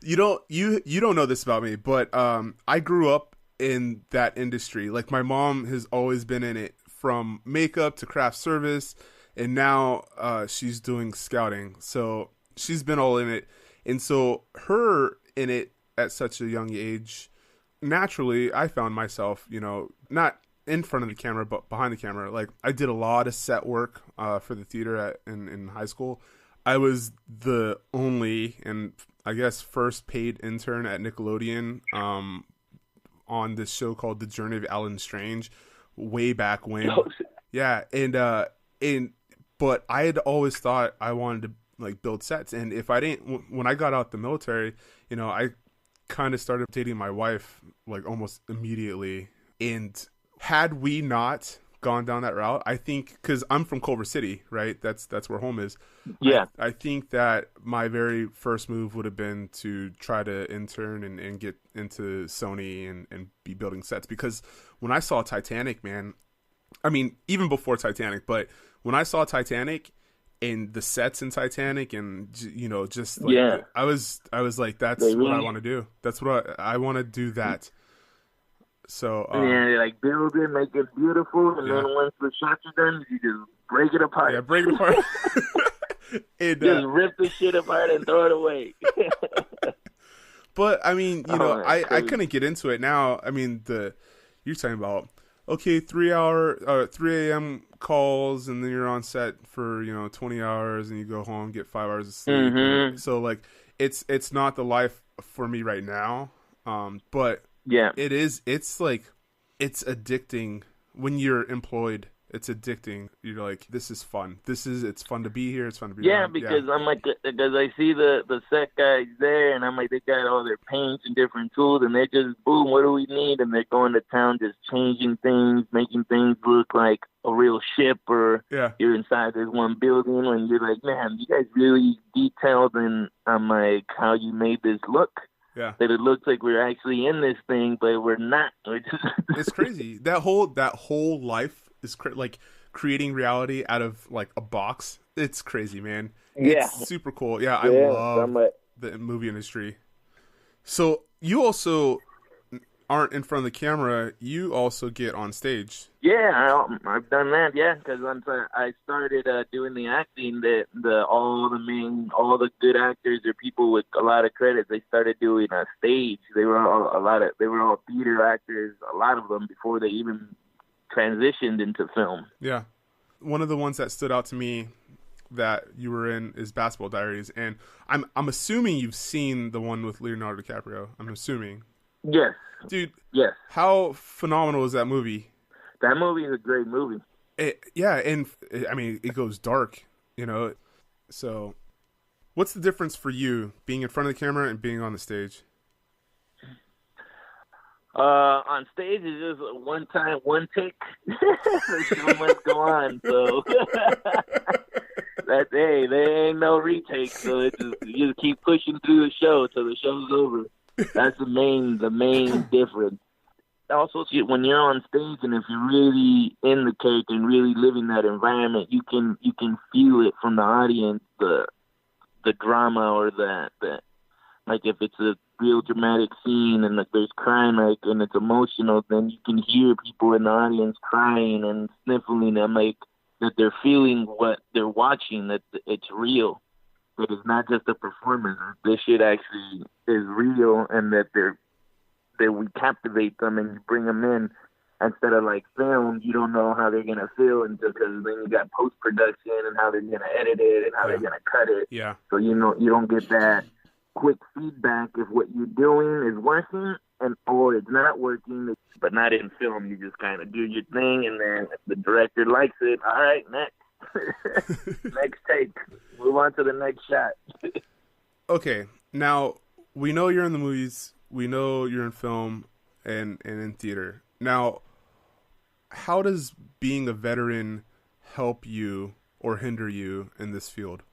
You don't know this about me, but I grew up in that industry. Like, my mom has always been in it, from makeup to craft service, and now she's doing scouting. So she's been all in it. And so her in it at such a young age, naturally, I found myself, not in front of the camera, but behind the camera. Like, I did a lot of set work for the theater in high school. I was the only, and I guess first paid intern at Nickelodeon on this show called The Journey of Alan Strange, way back when. Yeah, but I had always thought I wanted to like build sets, and if I didn't, when I got out the military, I kind of started dating my wife like almost immediately, and had we not gone down that route, I think, because I'm from Culver City, right? That's where home is. Yeah. I think that my very first move would have been to try to intern and get into Sony and be building sets. Because when I saw Titanic, man, I mean, even before Titanic, but when I saw Titanic and the sets in Titanic and, just like, I was like, that's what I want to do. That's what I want to do that. So like build it, make it beautiful, and then once the shots are done, you just break it apart. Yeah, break it apart. Just rip the shit apart and throw it away. But I mean, I couldn't get into it now. I mean, you're talking about 3 a.m. calls, and then you're on set for 20 hours, and you go home, get 5 hours of sleep. Mm-hmm. So like, it's not the life for me right now. But yeah, it is. It's like, it's addicting when you're employed. It's addicting. You're like, this is fun. It's fun to be here. It's fun to be around. Because I'm like, because I see the set guys there, and I'm like, they got all their paints and different tools, and they're just, boom, what do we need? And they're going to town just changing things, making things look like a real ship, or you're inside this one building, and you're like, man, you guys really detailed, and I'm like, how you made this look. Yeah. That it looks like we're actually in this thing, but we're not. It's crazy. That whole life is like creating reality out of like a box. It's crazy, man. Yeah. It's super cool. Yeah, I love the movie industry. So you also aren't in front of the camera. You also get on stage. Yeah, I've done that. Yeah, because once I started doing the acting, all the good actors or people with a lot of credits, they started doing a stage. They were all theater actors, a lot of them, before they even transitioned into film. Yeah, one of the ones that stood out to me that you were in is Basketball Diaries, and I'm assuming you've seen the one with Leonardo DiCaprio. I'm assuming. Yes. Dude. Yes. How phenomenal is that movie? That movie is a great movie. And I mean, it goes dark, So, what's the difference for you being in front of the camera and being on the stage? On stage is just one time, one take. The show must go on. So there ain't no retake. So you just keep pushing through the show till the show's over. That's the main difference. Also, when you're on stage and if you're really in the character and really living that environment, you can feel it from the audience, the drama or the like if it's a real dramatic scene and like there's crime like and it's emotional, then you can hear people in the audience crying and sniffling and like that they're feeling what they're watching, that it's real, that it's not just a performance. This shit actually is real, and that we captivate them and you bring them in instead of like film. You don't know how they're gonna feel, and just because then you got post production and how they're gonna edit it and how they're gonna cut it. Yeah. So you don't get that quick feedback if what you're doing is working or it's not working. But not in film. You just kind of do your thing, and then if the director likes it, all right, next, next take, move on to the next shot. Okay, now we know you're in the movies. We know you're in film and in theater. Now, how does being a veteran help you or hinder you in this field?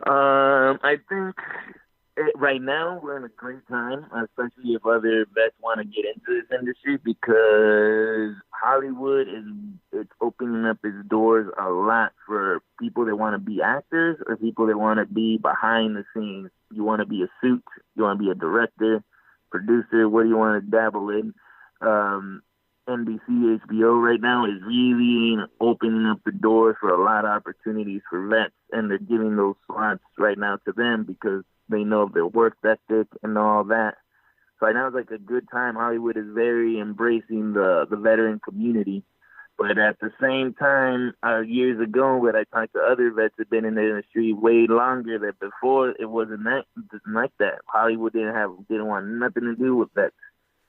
I think right now we're in a great time, especially if other vets want to get into this industry, because Hollywood it's opening up its doors a lot for people that want to be actors or people that want to be behind the scenes. You want to be a suit, you want to be a director, producer, what do you want to dabble in? NBC, HBO right now is really opening up the doors for a lot of opportunities for vets, and they're giving those slots right now to them because they know their work ethic and all that. So right now it's like a good time. Hollywood is very embracing the veteran community. But at the same time, years ago, when I talked to other vets that have been in the industry way longer, that before it wasn't like that. Hollywood didn't want nothing to do with vets.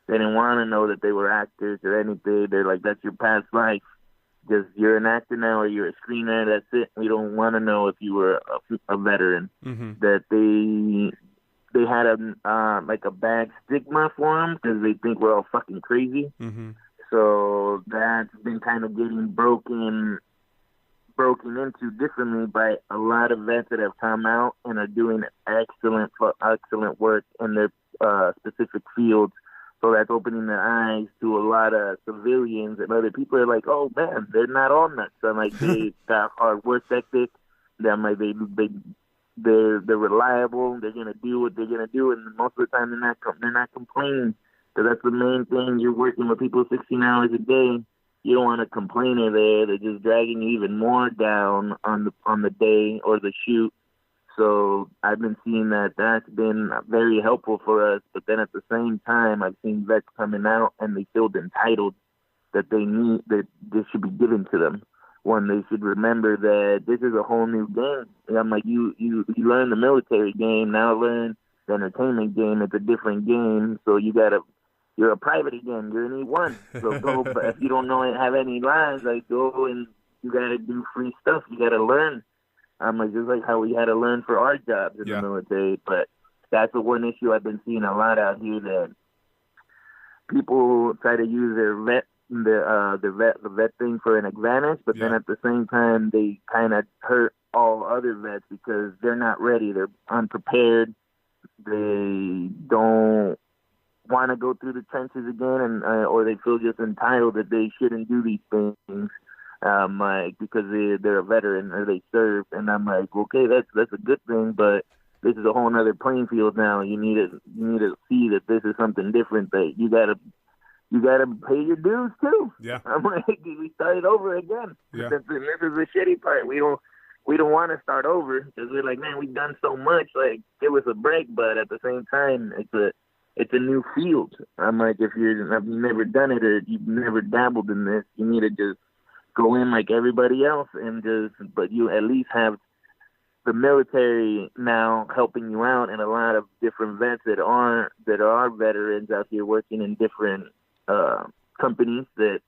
They didn't want to know that they were actors or anything. They're like, that's your past life. Just you're an actor now or you're a screenwriter. That's it. We don't want to know if you were a veteran. Mm-hmm. That they had a bad stigma for them because they think we're all fucking crazy. Mm-hmm. So that's been kind of getting broken into differently by a lot of vets that have come out and are doing excellent work in their specific fields. So that's opening their eyes to a lot of civilians, and other people are like, oh man, they're not all nuts. I'm like, they got hard work ethic. I'm like, they're reliable. They're gonna do what they're gonna do, and most of the time they're not complaining. So that's the main thing. You're working with people 16 hours a day. You don't want a complainer there. They're just dragging you even more down on the day or the shoot. So I've been seeing that that's been very helpful for us. But then at the same time, I've seen vets coming out and they feel entitled that that this should be given to them. When they should remember that this is a whole new game. And I'm like, you learn the military game, now learn the entertainment game. It's a different game. So you're a private again. You're an E1. So go, but if you don't have any lines, like go and you got to do free stuff. You got to learn. I'm like, just like how we had to learn for our jobs in the military. But that's the one issue I've been seeing a lot out here, that people try to use the vet thing for an advantage, but then at the same time they kind of hurt all other vets because they're not ready. They're unprepared. They don't want to go through the trenches again, and or they feel just entitled that they shouldn't do these things. Like because they're a veteran or they serve, and I'm like, okay, that's a good thing, but this is a whole other playing field now. You need to see that this is something different. That you gotta pay your dues too. Yeah, I'm like, we started over again. Yeah, this is the shitty part. We don't want to start over because we're like, man, we've done so much. Like, give us a break. But at the same time, it's a new field. I'm like, if you've never done it or you've never dabbled in this, you need to just go in like everybody else but you at least have the military now helping you out, and a lot of different vets that are veterans out here working in different companies that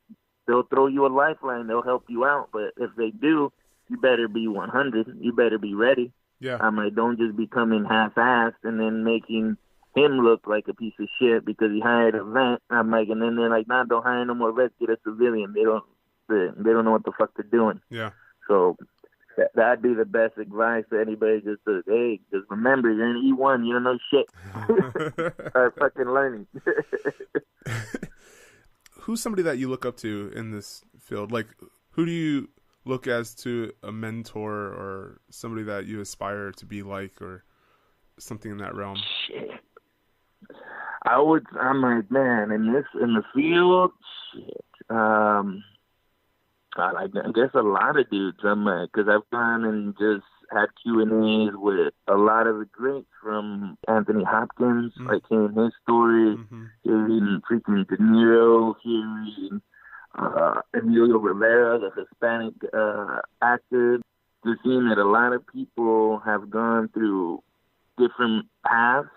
they'll throw you a lifeline. They'll help you out. But if they do, you better be 100. You better be ready. Yeah. I'm like, don't just be coming half-assed and then making him look like a piece of shit because he hired a vet. I'm like, and then they're like, nah, don't hire no more vets, get a civilian. They don't know what the fuck they're doing. Yeah. So that'd be the best advice to anybody. Just remember, you're in E1. You don't know shit. Start fucking learning. Who's somebody that you look up to in this field? Like, who do you look as to a mentor or somebody that you aspire to be like, or something in that realm? Shit. I'm like, man, in the field, shit. I guess a lot of dudes. I'm like, because I've gone and just had Q&As with a lot of the greats, from Anthony Hopkins, like hearing his story, hearing freaking De Niro, hearing Emilio Rivera, the Hispanic actor. Just seeing that a lot of people have gone through different paths.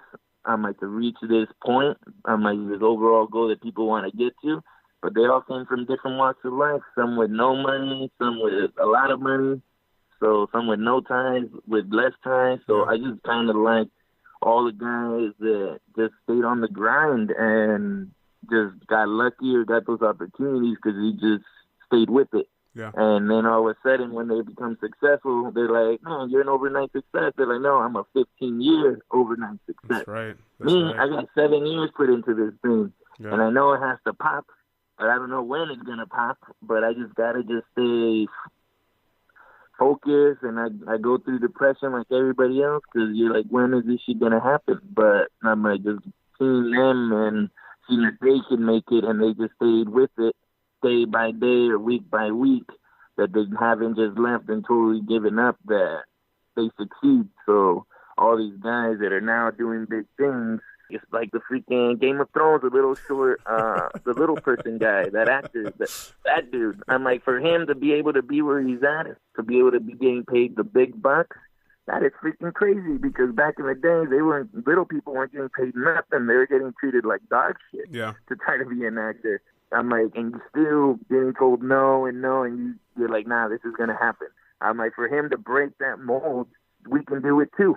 I'm like, to reach this point, I'm like, this overall goal that people want to get to, but they all came from different walks of life. Some with no money, some with a lot of money, so some with no time, with less time. So I just kind of like all the guys that just stayed on the grind and just got lucky or got those opportunities because he just stayed with it. Yeah. And then all of a sudden, when they become successful, they're like, man, you're an overnight success. They're like, no, I'm a 15-year overnight success. That's right. I got 7 years put into this thing. Yeah. And I know it has to pop, but I don't know when it's going to pop. But I just got to just stay focused. And I go through depression like everybody else because you're like, when is this shit going to happen? But I'm like, just seeing them and seeing that they can make it, and they just stayed with it, day by day or week by week, that they haven't just left and totally given up, that they succeed. So all these guys that are now doing big things, it's like the freaking Game of Thrones, the little short, the little person guy, that actor, that dude. I'm like, for him to be able to be where he's at, to be able to be getting paid the big bucks, that is freaking crazy, because back in the day, little people weren't getting paid nothing. They were getting treated like dog shit to try to be an actor. I'm like, and you're still getting told no, and you're like, nah, this is going to happen. I'm like, for him to break that mold, we can do it too.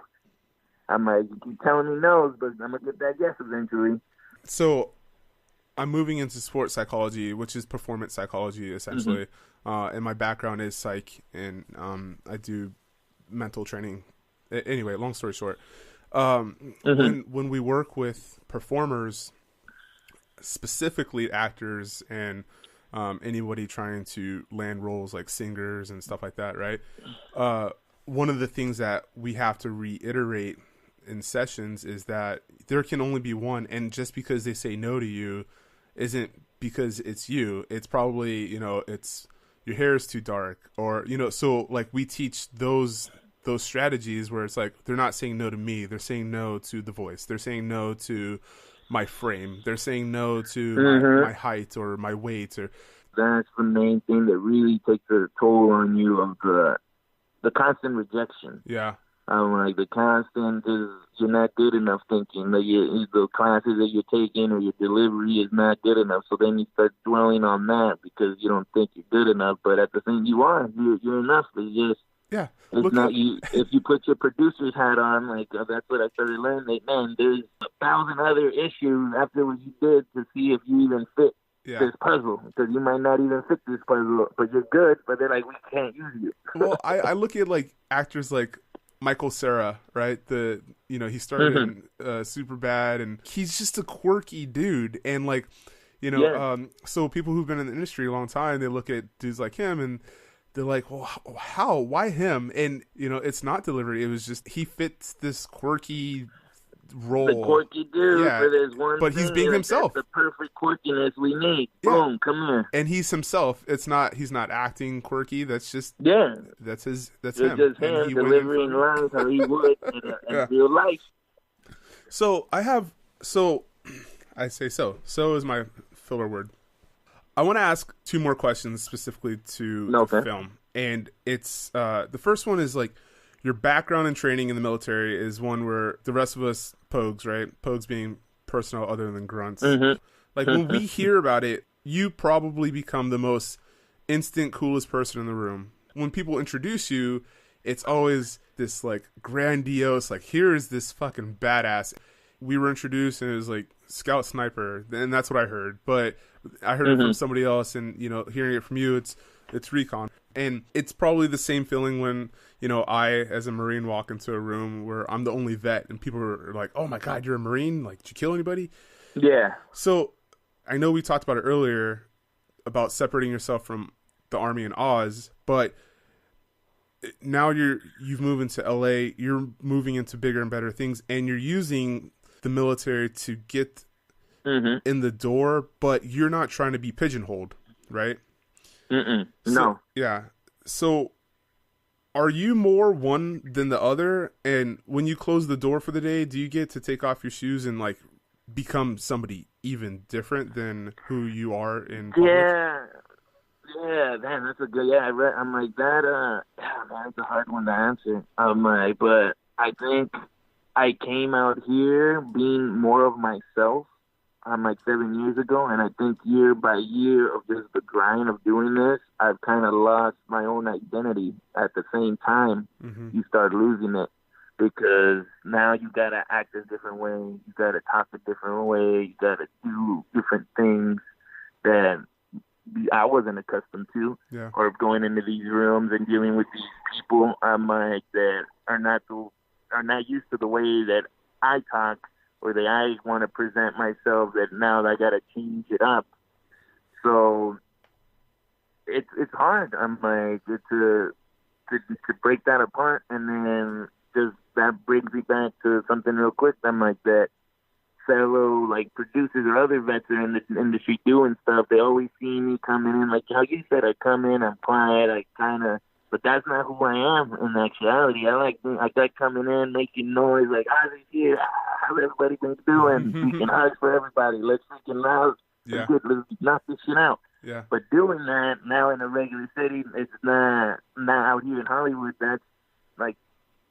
I'm like, you keep telling me no, but I'm going to get that yes eventually. So I'm moving into sports psychology, which is performance psychology, essentially. And my background is psych, and I do mental training. Anyway, long story short, when we work with performers, specifically actors and anybody trying to land roles like singers and stuff like that, right? One of the things that we have to reiterate in sessions is that there can only be one, and just because they say no to you isn't because it's you. It's probably, it's your hair is too dark, or so like we teach those strategies where it's like, they're not saying no to me, they're saying no to the voice, they're saying no to my frame, they're saying no to my height or my weight. Or that's the main thing that really takes a toll on you, of the constant rejection. Yeah. Like the constant is, you're not good enough thinking, that the classes that you're taking or your delivery is not good enough. So then you start dwelling on that because you don't think you're good enough. But at the same, you're enough. It's just, it's not you. If you put your producer's hat on, like that's what I started learning. Like, man, there's 1,000 other issues after what you did to see if you even fit this puzzle, because you might not even fit this puzzle, but you're good. But they're like, we can't use you. Well, I look at like actors like Michael Cera, right? He started in Superbad, and he's just a quirky dude, and like, so people who've been in the industry a long time, they look at dudes like him and they're like, well, how? Why him? And, it's not delivery. It was just, he fits this quirky role. The quirky dude for this one but thing, he's being himself. That's the perfect quirkiness we need. Boom, come here. And he's himself. He's not acting quirky. That's just, that's him. It's just him delivering lines how he would in real life. So I say so is my filler word. I want to ask 2 more questions specifically to the film. And it's, the first one is like, your background and training in the military is one where the rest of us pogues, right? Pogues being personnel other than grunts. Like when we hear about it, you probably become the most instant coolest person in the room. when people introduce you, it's always this like grandiose, like here is this fucking badass. We were introduced and it was like Scout Sniper, and that's what I heard. But I heard it from somebody else, and hearing it from you, it's Recon. And it's probably the same feeling when, I, as a Marine, walk into a room where I'm the only vet and people are like, oh my God, you're a Marine? Like, did you kill anybody? Yeah. So I know we talked about it earlier about separating yourself from the Army and Oz, but now you've moved into LA, you're moving into bigger and better things, and you're using the military to get in the door, but you're not trying to be pigeonholed, right? No. Yeah. So are you more one than the other? And when you close the door for the day, do you get to take off your shoes and like become somebody even different than who you are in public? Yeah, man, that's a good, I'm like that, man, it's a hard one to answer. I'm like, but I think I came out here being more of myself, like 7 years ago, and I think year by year of just the grind of doing this, I've kind of lost my own identity. At the same time, you start losing it, because now you got to act a different way, you got to talk a different way, you got to do different things that I wasn't accustomed to, or going into these rooms and dealing with these people like that are not used to the way that I talk, or that I want to present myself, that now I got to change it up. So it's hard. I'm like to break that apart, and then just that brings me back to something real quick. I'm like that fellow like producers or other vets that are in the industry doing stuff. They always see me coming in, like how you said, I come in, I'm quiet, I kind of. But that's not who I am in actuality. I like coming in, making noise, like, Ozzy's here, how's everybody been doing? Speaking hugs for everybody. Let's freaking loud. Let's knock this shit out. Yeah. But doing that now in a regular city, it's not out here in Hollywood. That's like,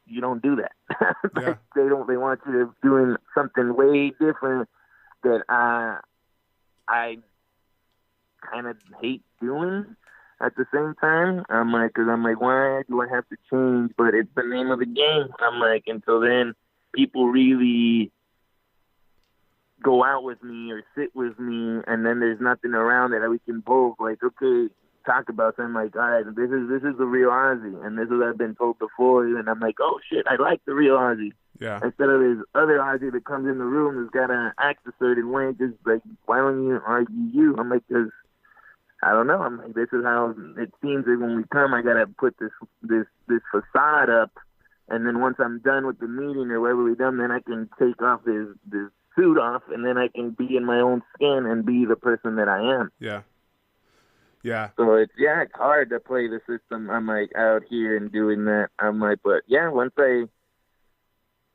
you don't do that. They want you to doing something way different that I kind of hate doing. At the same time, I'm like, why do I have to change? But it's the name of the game. I'm like, until then, people really go out with me or sit with me, and then there's nothing around that we can both, like, okay, talk about something. Like, all right, this is the real Ozzy, and this is what I've been told before. And I'm like, oh, shit, I like the real Ozzy. Yeah. Instead of this other Ozzy that comes in the room that's got to act a certain way, just like, why don't you argue you? I'm like, because I don't know. I'm like, this is how it seems that when we come, I gotta put this facade up, and then once I'm done with the meeting or whatever we're done, then I can take off this suit off, and then I can be in my own skin and be the person that I am. Yeah. Yeah. So it's hard to play the system. I'm like out here and doing that. I'm like, but yeah, once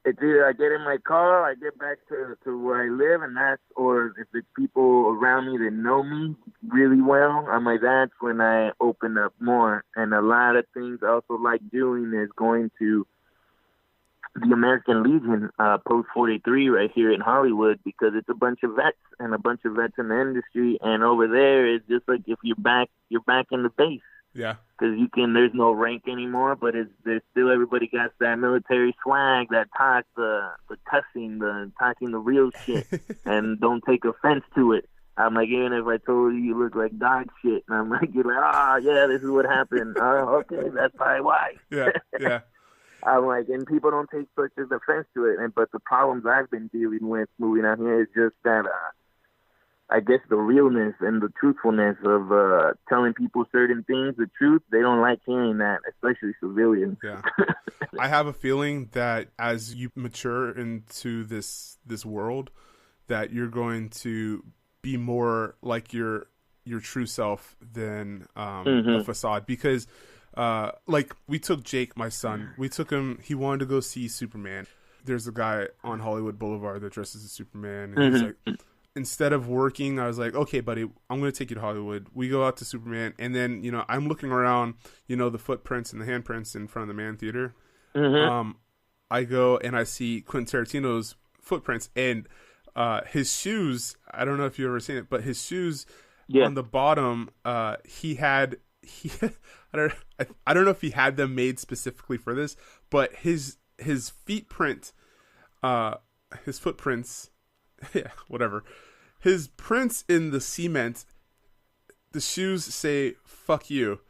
it's either I get in my car, I get back to where I live, and or if it's people around me that know me really well, I'm like, that's when I open up more. And a lot of things I also like doing is going to the American Legion, Post 43 right here in Hollywood, because it's a bunch of vets and a bunch of vets in the industry. And over there, it's just like if you're back in the base. Yeah. Because there's no rank anymore, but there's still, everybody got that military swag, that talk, the cussing, the talking the real shit, and don't take offense to it. I'm like, even if I told you look like dog shit, and I'm like, you're like, yeah, this is what happened. Okay, that's probably why. Yeah. I'm like, and people don't take such an offense to it. But the problems I've been dealing with moving out here is just that, I guess the realness and the truthfulness of telling people certain things, the truth, they don't like hearing that, especially civilians. Yeah. I have a feeling that as you mature into this world, that you're going to be more like your true self than a facade. Because like we took Jake, my son, we took him, he wanted to go see Superman. There's a guy on Hollywood Boulevard that dresses as Superman, and he's like, instead of working, I was like, okay, buddy, I'm going to take you to Hollywood. We go out to Superman, and then, I'm looking around, the footprints and the handprints in front of the Man Theater. I go and I see Quentin Tarantino's footprints, and his shoes, I don't know if you've ever seen it, but his shoes on the bottom, he had he I don't know if he had them made specifically for this, but his feet print, his footprints, yeah, whatever, his prints in the cement. The shoes say "fuck you"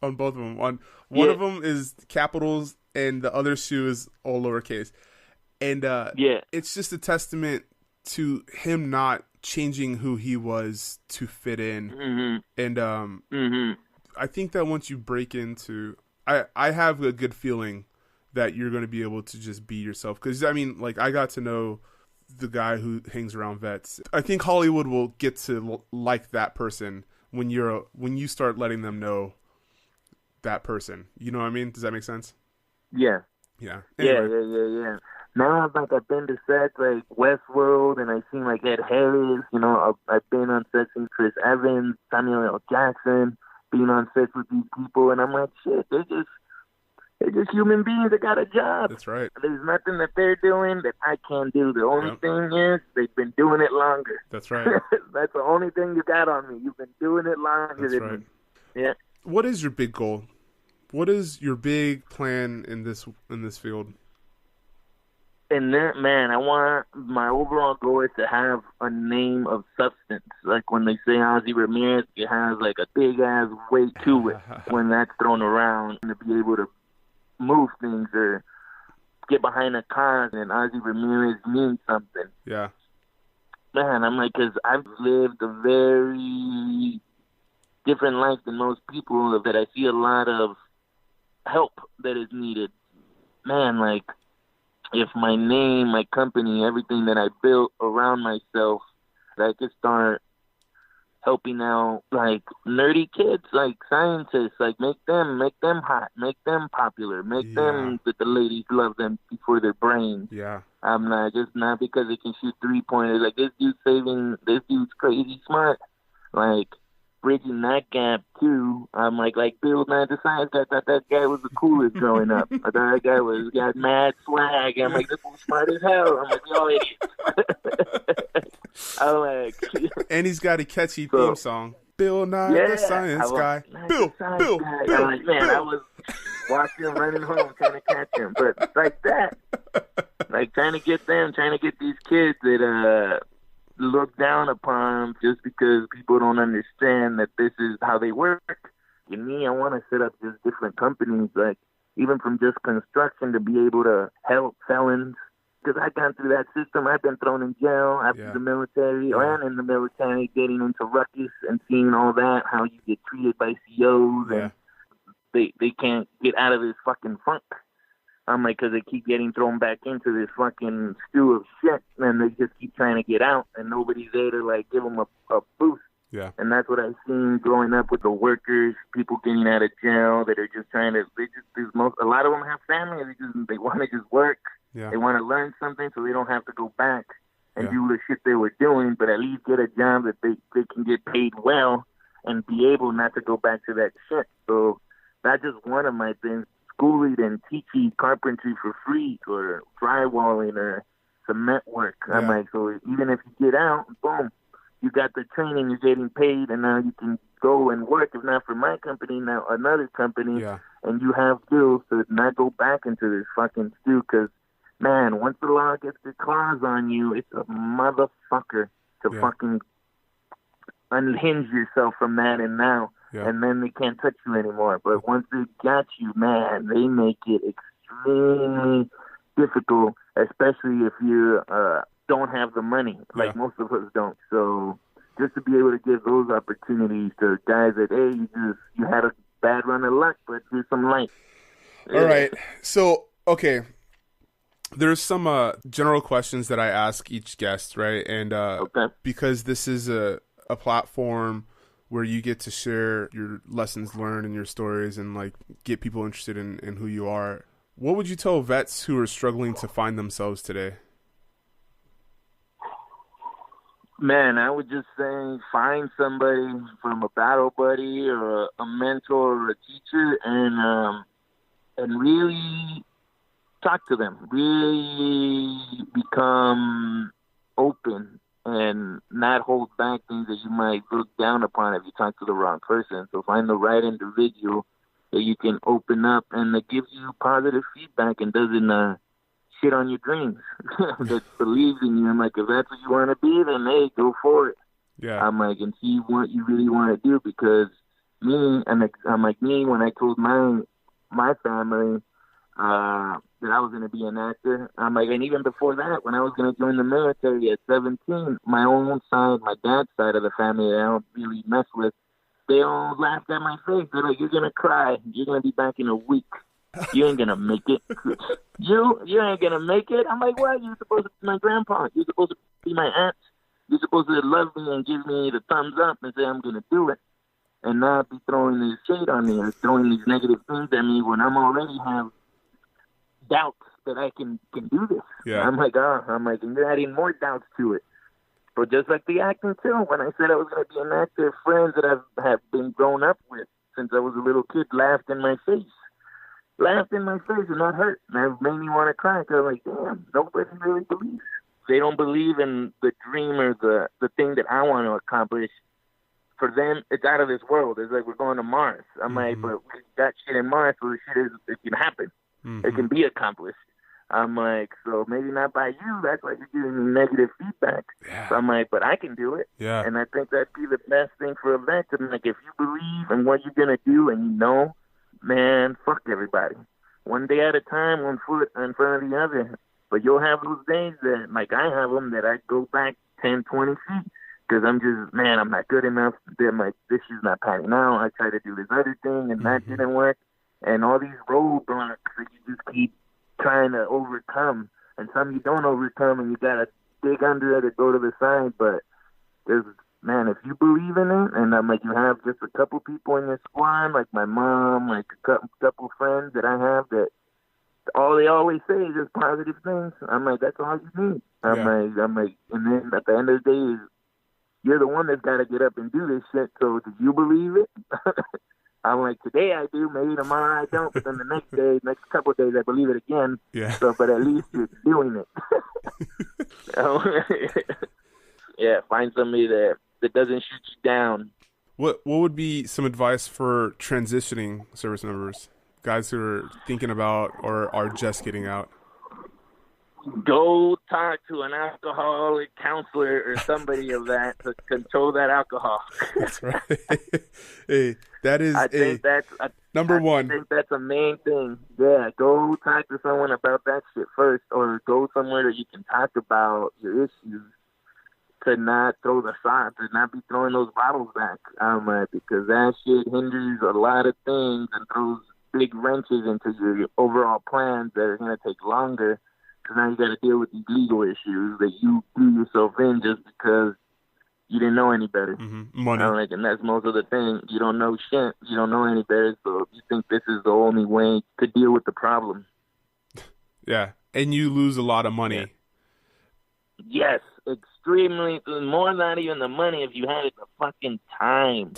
on both of them. On one of them is capitals, and the other shoe is all lowercase. And it's just a testament to him not changing who he was to fit in. Mm-hmm. And I think that once you break into, I have a good feeling that you're going to be able to just be yourself. Because, I mean, like, I got to know the guy who hangs around vets. I think Hollywood will get to like that person when you start letting them know that person. You know what I mean? Does that make sense? Yeah. Yeah. Anyway. Yeah. Now, like, I've been to sets like Westworld, and I've seen like Ed Harris. You know, I've been on sets with Chris Evans, Samuel L. Jackson, being on sets with these people, and I'm like, shit, they're just human beings that got a job. That's right. There's nothing that they're doing that I can't do. The only thing is they've been doing it longer. That's right. That's the only thing you got on me. You've been doing it longer than me. Yeah. What is your big goal? What is your big plan in this field? And then, man, my overall goal is to have a name of substance. Like when they say Ozzy Ramirez, it has like a big ass weight to it when that's thrown around, and to be able to move things or get behind a cause, and Ozzy Ramirez means something. Yeah. Man, I'm like, because I've lived a very different life than most people, that I see a lot of help that is needed. Man, like, if my name, my company, everything that I built around myself, that I could start helping out, like, nerdy kids, like scientists, like, make them hot, make them popular, make them that the ladies love them before their brains. Yeah. I'm not, just not because they can shoot 3-pointers. Like, this dude's crazy smart. Like, bridging that gap too. I'm like Bill Nye the Science Guy. I thought that guy was the coolest growing up. I thought that guy got mad swag. I'm like, this was smart as hell. I'm like, yo, idiot. I'm like, and he's got a catchy theme song. Bill Nye the Science Guy. Bill. I'm like, man, I was watching him running home trying to catch him, but like that, like trying to get these kids that look down upon just because people don't understand that this is how they work. And me, I want to set up just different companies, like even from just construction, to be able to help felons. Because I've gone through that system. I've been thrown in jail after the military, and in the military, getting into ruckus and seeing all that, how you get treated by COs, and they can't get out of this fucking funk. I'm like, because they keep getting thrown back into this fucking stew of shit, and they just keep trying to get out, and nobody's there to, like, give them a boost. Yeah. And that's what I've seen growing up with the workers, people getting out of jail that are just trying to, a lot of them have families, they want to just work. Yeah. They want to learn something so they don't have to go back and do the shit they were doing, but at least get a job that they can get paid well and be able not to go back to that shit. So that's just one of my things. Schooling and teaching carpentry for free, or drywalling or cement work. Yeah. I'm like, so even if you get out, boom, you got the training, you're getting paid, and now you can go and work, if not for my company, now another company, and you have skills to not go back into this fucking stew. Because, man, once the law gets their claws on you, it's a motherfucker to fucking unhinge yourself from that, and now. Yeah. And then they can't touch you anymore. But once they got you, man, they make it extremely difficult, especially if you don't have the money, like most of us don't. So just to be able to give those opportunities to guys that, hey, you had a bad run of luck, but here's some light. All right. So, okay. There's some general questions that I ask each guest, right? And because this is a platform where you get to share your lessons learned and your stories and, like, get people interested in who you are. What would you tell vets who are struggling to find themselves today? Man, I would just say find somebody, from a battle buddy or a mentor or a teacher, and really talk to them. Really become open and not hold back things that you might look down upon if you talk to the wrong person. So find the right individual that you can open up and that gives you positive feedback and doesn't shit on your dreams, that believes in you. I'm like, if that's what you want to be, then hey, go for it. Yeah. I'm like, and see what you really want to do, because I'm like, when I told my family that I was going to be an actor, I'm like, and even before that, when I was going to join the military at 17, my own side, my dad's side of the family that I don't really mess with, they all laughed at my face. They're like, you're going to cry. You're going to be back in a week. You ain't going to make it. You ain't going to make it. I'm like, what? You're supposed to be my grandpa. You're supposed to be my aunt. You're supposed to love me and give me the thumbs up and say I'm going to do it, and not be throwing this shade on me or throwing these negative things at me when I'm already have doubts that I can do this. Yeah. I'm like, and you're adding more doubts to it. But just like the acting too, when I said I was going to be an actor, friends that have been grown up with since I was a little kid laughed in my face and not hurt. And it made me want to cry, because I'm like, damn, nobody really believes. They don't believe in the dream or the thing that I want to accomplish. For them, it's out of this world. It's like we're going to Mars. I'm like, but we got shit in Mars, so the shit it can happen. It can be accomplished. I'm like, so maybe not by you. That's why you're giving me negative feedback. Yeah. So I'm like, but I can do it. Yeah. And I think that'd be the best thing for a vet. To like, if you believe in what you're going to do and you know, man, fuck everybody. One day at a time, one foot in front of the other. But you'll have those days that, like I have them, that I go back 10, 20 feet. Because I'm just, man, I'm not good enough. I'm like, this is not panning out. I try to do this other thing, and that didn't work. And all these roadblocks that you just keep trying to overcome. And some you don't overcome, and you got to dig under it or go to the side. But there's, man, if you believe in it, and I'm like, you have just a couple people in your squad, like my mom, like a couple friends that I have, that all they always say is just positive things. I'm like, that's all you need. I'm like, and then at the end of the day is, you're the one that's got to get up and do this shit. So do you believe it? I'm like, today I do, maybe tomorrow I don't, but then the next couple of days I believe it again. Yeah. So, but at least you're doing it. Yeah, find somebody that doesn't shoot you down. What would be some advice for transitioning service members, guys who are thinking about or are just getting out? Go talk to an alcoholic counselor or somebody of that to control that alcohol. That's right. Hey, that is number one. I think that's a main thing. Yeah, go talk to someone about that shit first, or go somewhere that you can talk about your issues, to not throw the shot, to not be throwing those bottles back. Because that shit hinders a lot of things and throws big wrenches into your overall plans that are going to take longer. Because now you got to deal with these legal issues that you threw yourself in just because you didn't know any better. Money. And that's most of the thing. You don't know shit. You don't know any better. So you think this is the only way to deal with the problem. Yeah. And you lose a lot of money. Yes. Extremely. More not even the money. If you had it, the fucking time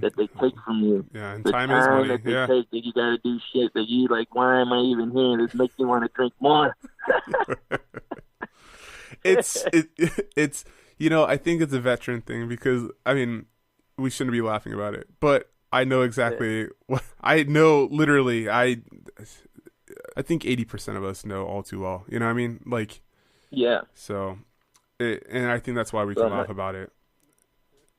that they take from you. Yeah. And the time is money. That they take, that you got to do shit that you like, why am I even here? This makes me want to drink more. It's I think it's a veteran thing, because we shouldn't be laughing about it, but I know exactly what I know. Literally, I think 80% of us know all too well. You know what I mean? Like, yeah. So, and I think that's why we can laugh about it.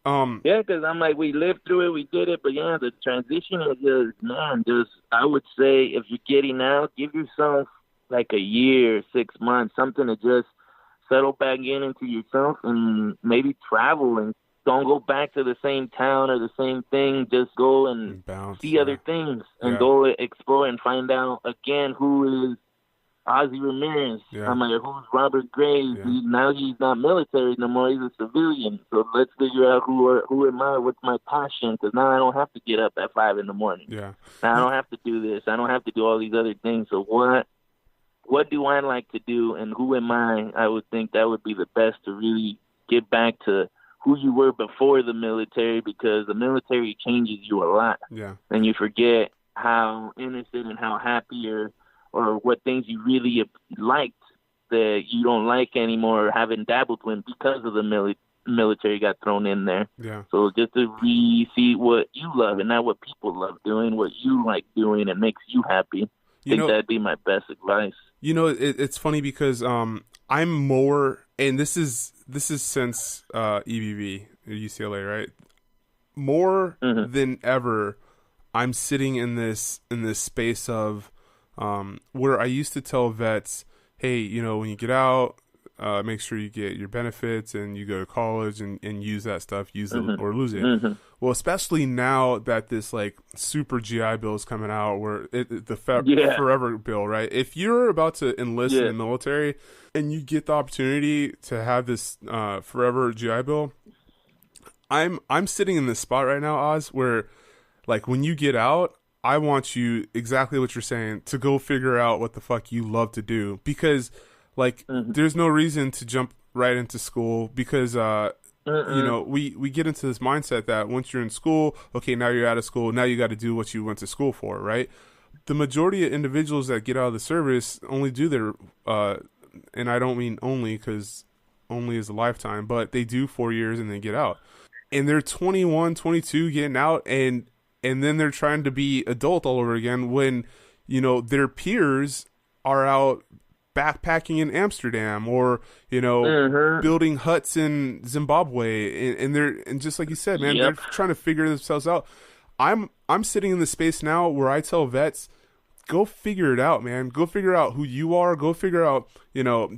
Yeah, because I'm like, we lived through it, we did it, but yeah, the transition is I would say, if you're getting out, give yourself like a year, 6 months, something to just settle back into yourself, and maybe travel, and don't go back to the same town or the same thing. Just go and see other things, and go explore and find out again who is Ozzy Ramirez. Yeah. I'm like, who's Robert Graves? Yeah. Now he's not military no more. He's a civilian. So let's figure out who am I? What's my passion? Because now I don't have to get up at 5 a.m. Yeah. Now I don't have to do this. I don't have to do all these other things. So what do I like to do, and who am I? I would think that would be the best to really get back to who you were before the military, because the military changes you a lot. Yeah. And you forget how innocent and how happy or what things you really liked that you don't like anymore or haven't dabbled in because of the military got thrown in there. Yeah. So just to see what you love and not what people love doing, what you like doing and makes you happy. I think that'd be my best advice. It's funny because I'm more, and this is since EBV at UCLA, right? More than ever, I'm sitting in this space of where I used to tell vets, hey, when you get out, make sure you get your benefits and you go to college and use that stuff, use it or lose it. Well, especially now that this like super GI Bill is coming out, where the forever bill, right? If you're about to enlist in the military and you get the opportunity to have this forever GI Bill, I'm sitting in this spot right now, Oz, where like when you get out, I want you, exactly what you're saying, to go figure out what the fuck you love to do, because like there's no reason to jump right into school, because we get into this mindset that once you're in school, okay, now you're out of school, now you got to do what you went to school for, right? The majority of individuals that get out of the service only do their and I don't mean only, because only is a lifetime, but they do 4 years and they get out, and they're 21, 22 getting out, and then they're trying to be adult all over again when their peers are out backpacking in Amsterdam, or building huts in Zimbabwe, and just like you said, man, they're trying to figure themselves out. I'm sitting in the space now where I tell vets, go figure it out, man. Go figure out who you are. Go figure out,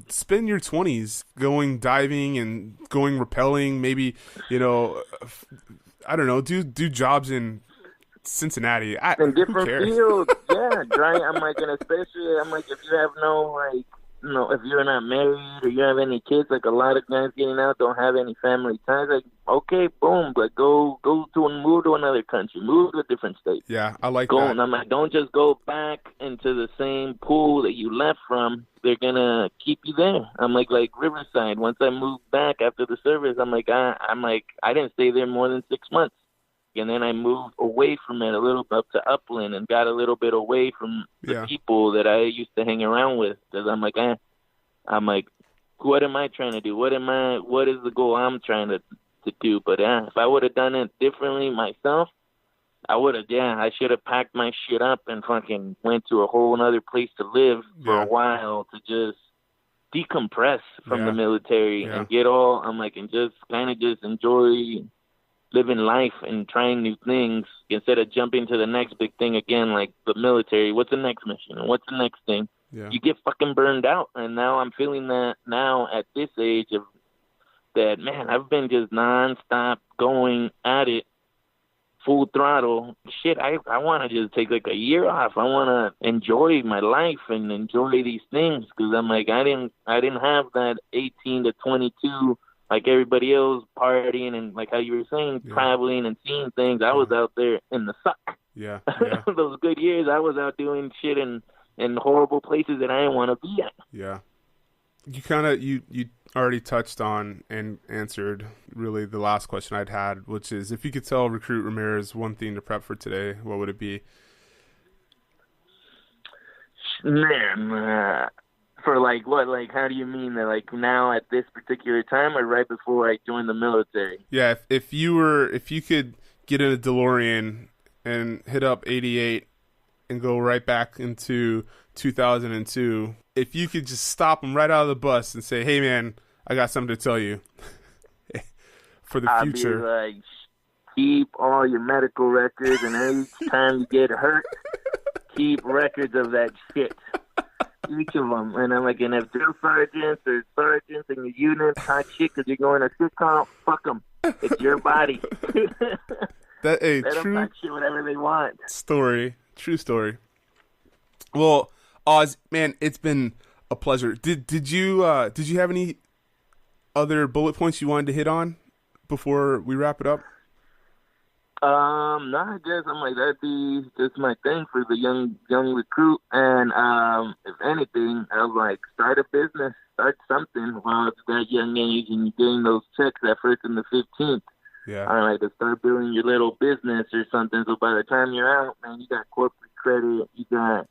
spend your 20s going diving and going rappelling. Maybe, I don't know, do jobs in Cincinnati. In different fields, I'm like, and especially, I'm like, if you have if you're not married or you have any kids, like a lot of guys getting out don't have any family ties. Like, okay, boom, but move to another country, move to a different state. Yeah, I like that. And I'm like, don't just go back into the same pool that you left from. They're gonna keep you there. I'm like Riverside. Once I moved back after the service, I didn't stay there more than 6 months. And then I moved away from it a little bit up to Upland and got a little bit away from the people that I used to hang around with. Because I'm like, what am I trying to do? What is the goal I'm trying to do? But if I would have done it differently myself, I should have packed my shit up and fucking went to a whole other place to live for a while to just decompress from the military and get and just kind of just enjoy living life and trying new things instead of jumping to the next big thing again, like the military. What's the next mission? And what's the next thing? Yeah. You get fucking burned out. And now I'm feeling that now at this age of that, man, I've been just nonstop going at it, full throttle. Shit, I want to just take like a year off. I want to enjoy my life and enjoy these things, because I'm like, I didn't have that 18 to 22 like everybody else, partying and, like how you were saying, traveling and seeing things. I was out there in the suck. Yeah. Those good years, I was out doing shit in horrible places that I didn't want to be at. Yeah. You kind of, you already touched on and answered really the last question I'd had, which is, if you could tell Recruit Ramirez one thing to prep for today, what would it be? Man, for like what? Like, how do you mean that? Like now at this particular time, or right before I joined the military? Yeah, if you could get in a DeLorean and hit up 88 and go right back into 2002, if you could just stop them right out of the bus and say, "Hey, man, I got something to tell you for the future." I'd be like, keep all your medical records, and each time you get hurt, keep records of that shit. Each of them. And I'm like, and if drill sergeants or sergeants in your unit talk shit because you're going to sit call, fuck them. It's your body. That a Let true them talk shit whatever they want. Story. True story. Well, Oz, man, it's been a pleasure. Did you have any other bullet points you wanted to hit on before we wrap it up? No, I guess I'm like, that'd be just my thing for the young recruit. And if anything, I was like, start a business, start something while it's that young age and you're getting those checks that first and the 15th. Yeah. All right, to start building your little business or something. So by the time you're out, man, you got corporate credit, you got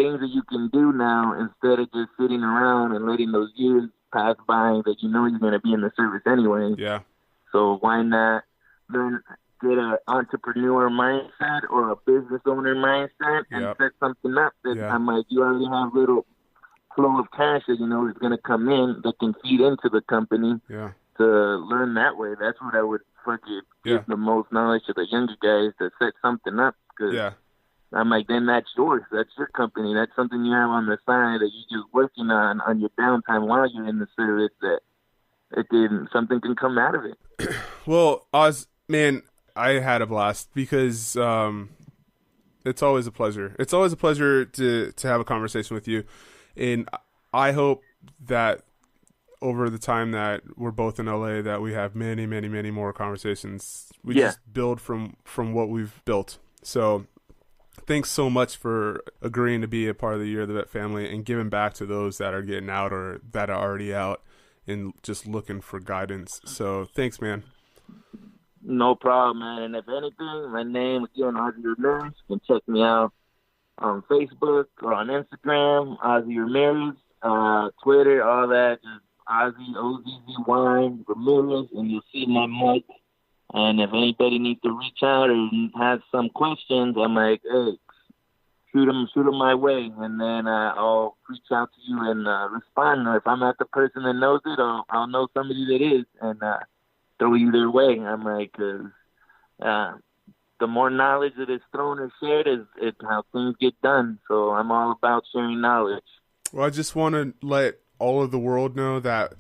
things that you can do now instead of just sitting around and letting those years pass by that you know you're going to be in the service anyway. Yeah. So why not learn, get an entrepreneur mindset or a business owner mindset and set something up that I'm like, you already have little flow of cash that you know is going to come in that can feed into the company to learn that way. That's what I would fucking give the most knowledge to the younger guys to set something up. Cause I'm like, then that's yours. That's your company. That's something you have on the side that you're just working on your downtime while you're in the service that something can come out of it. Well, Oz, man, I had a blast because it's always a pleasure. It's always a pleasure to have a conversation with you. And I hope that over the time that we're both in LA that we have many, many, many more conversations. We just build from what we've built. So thanks so much for agreeing to be a part of the Year of the Vet family and giving back to those that are getting out or that are already out and just looking for guidance. So thanks, man. No problem, man. And if anything, my name again, Ozzy Ramirez. You can check me out on Facebook or on Instagram, Ozzy Ramirez, Twitter, all that. Just Ozzy, O-Z-Z-Y, Ramirez, and you'll see my mic. And if anybody needs to reach out or has some questions, I'm like, hey, shoot them my way, and then I'll reach out to you and respond. Or if I'm not the person that knows it, I'll know somebody that is, and throw you their way. I'm like, the more knowledge that is thrown or shared is how things get done. So I'm all about sharing knowledge. Well, I just want to let all of the world know that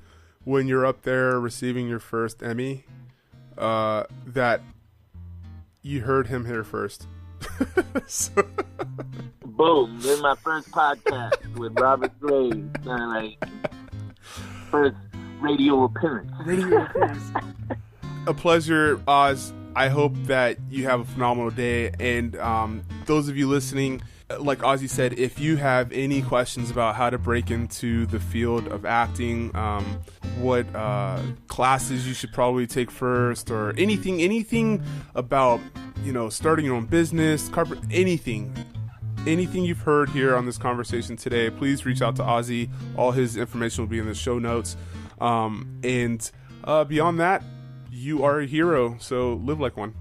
when you're up there receiving your first Emmy, that you heard him here first. So... Boom! This is my first podcast with Robert Graves. Like first radio appearance. A pleasure, Oz. I hope that you have a phenomenal day. And those of you listening, like Ozzy said, if you have any questions about how to break into the field of acting, what classes you should probably take first, or anything about, starting your own business, anything you've heard here on this conversation today, please reach out to Ozzy. All his information will be in the show notes. And beyond that, you are a hero, so live like one.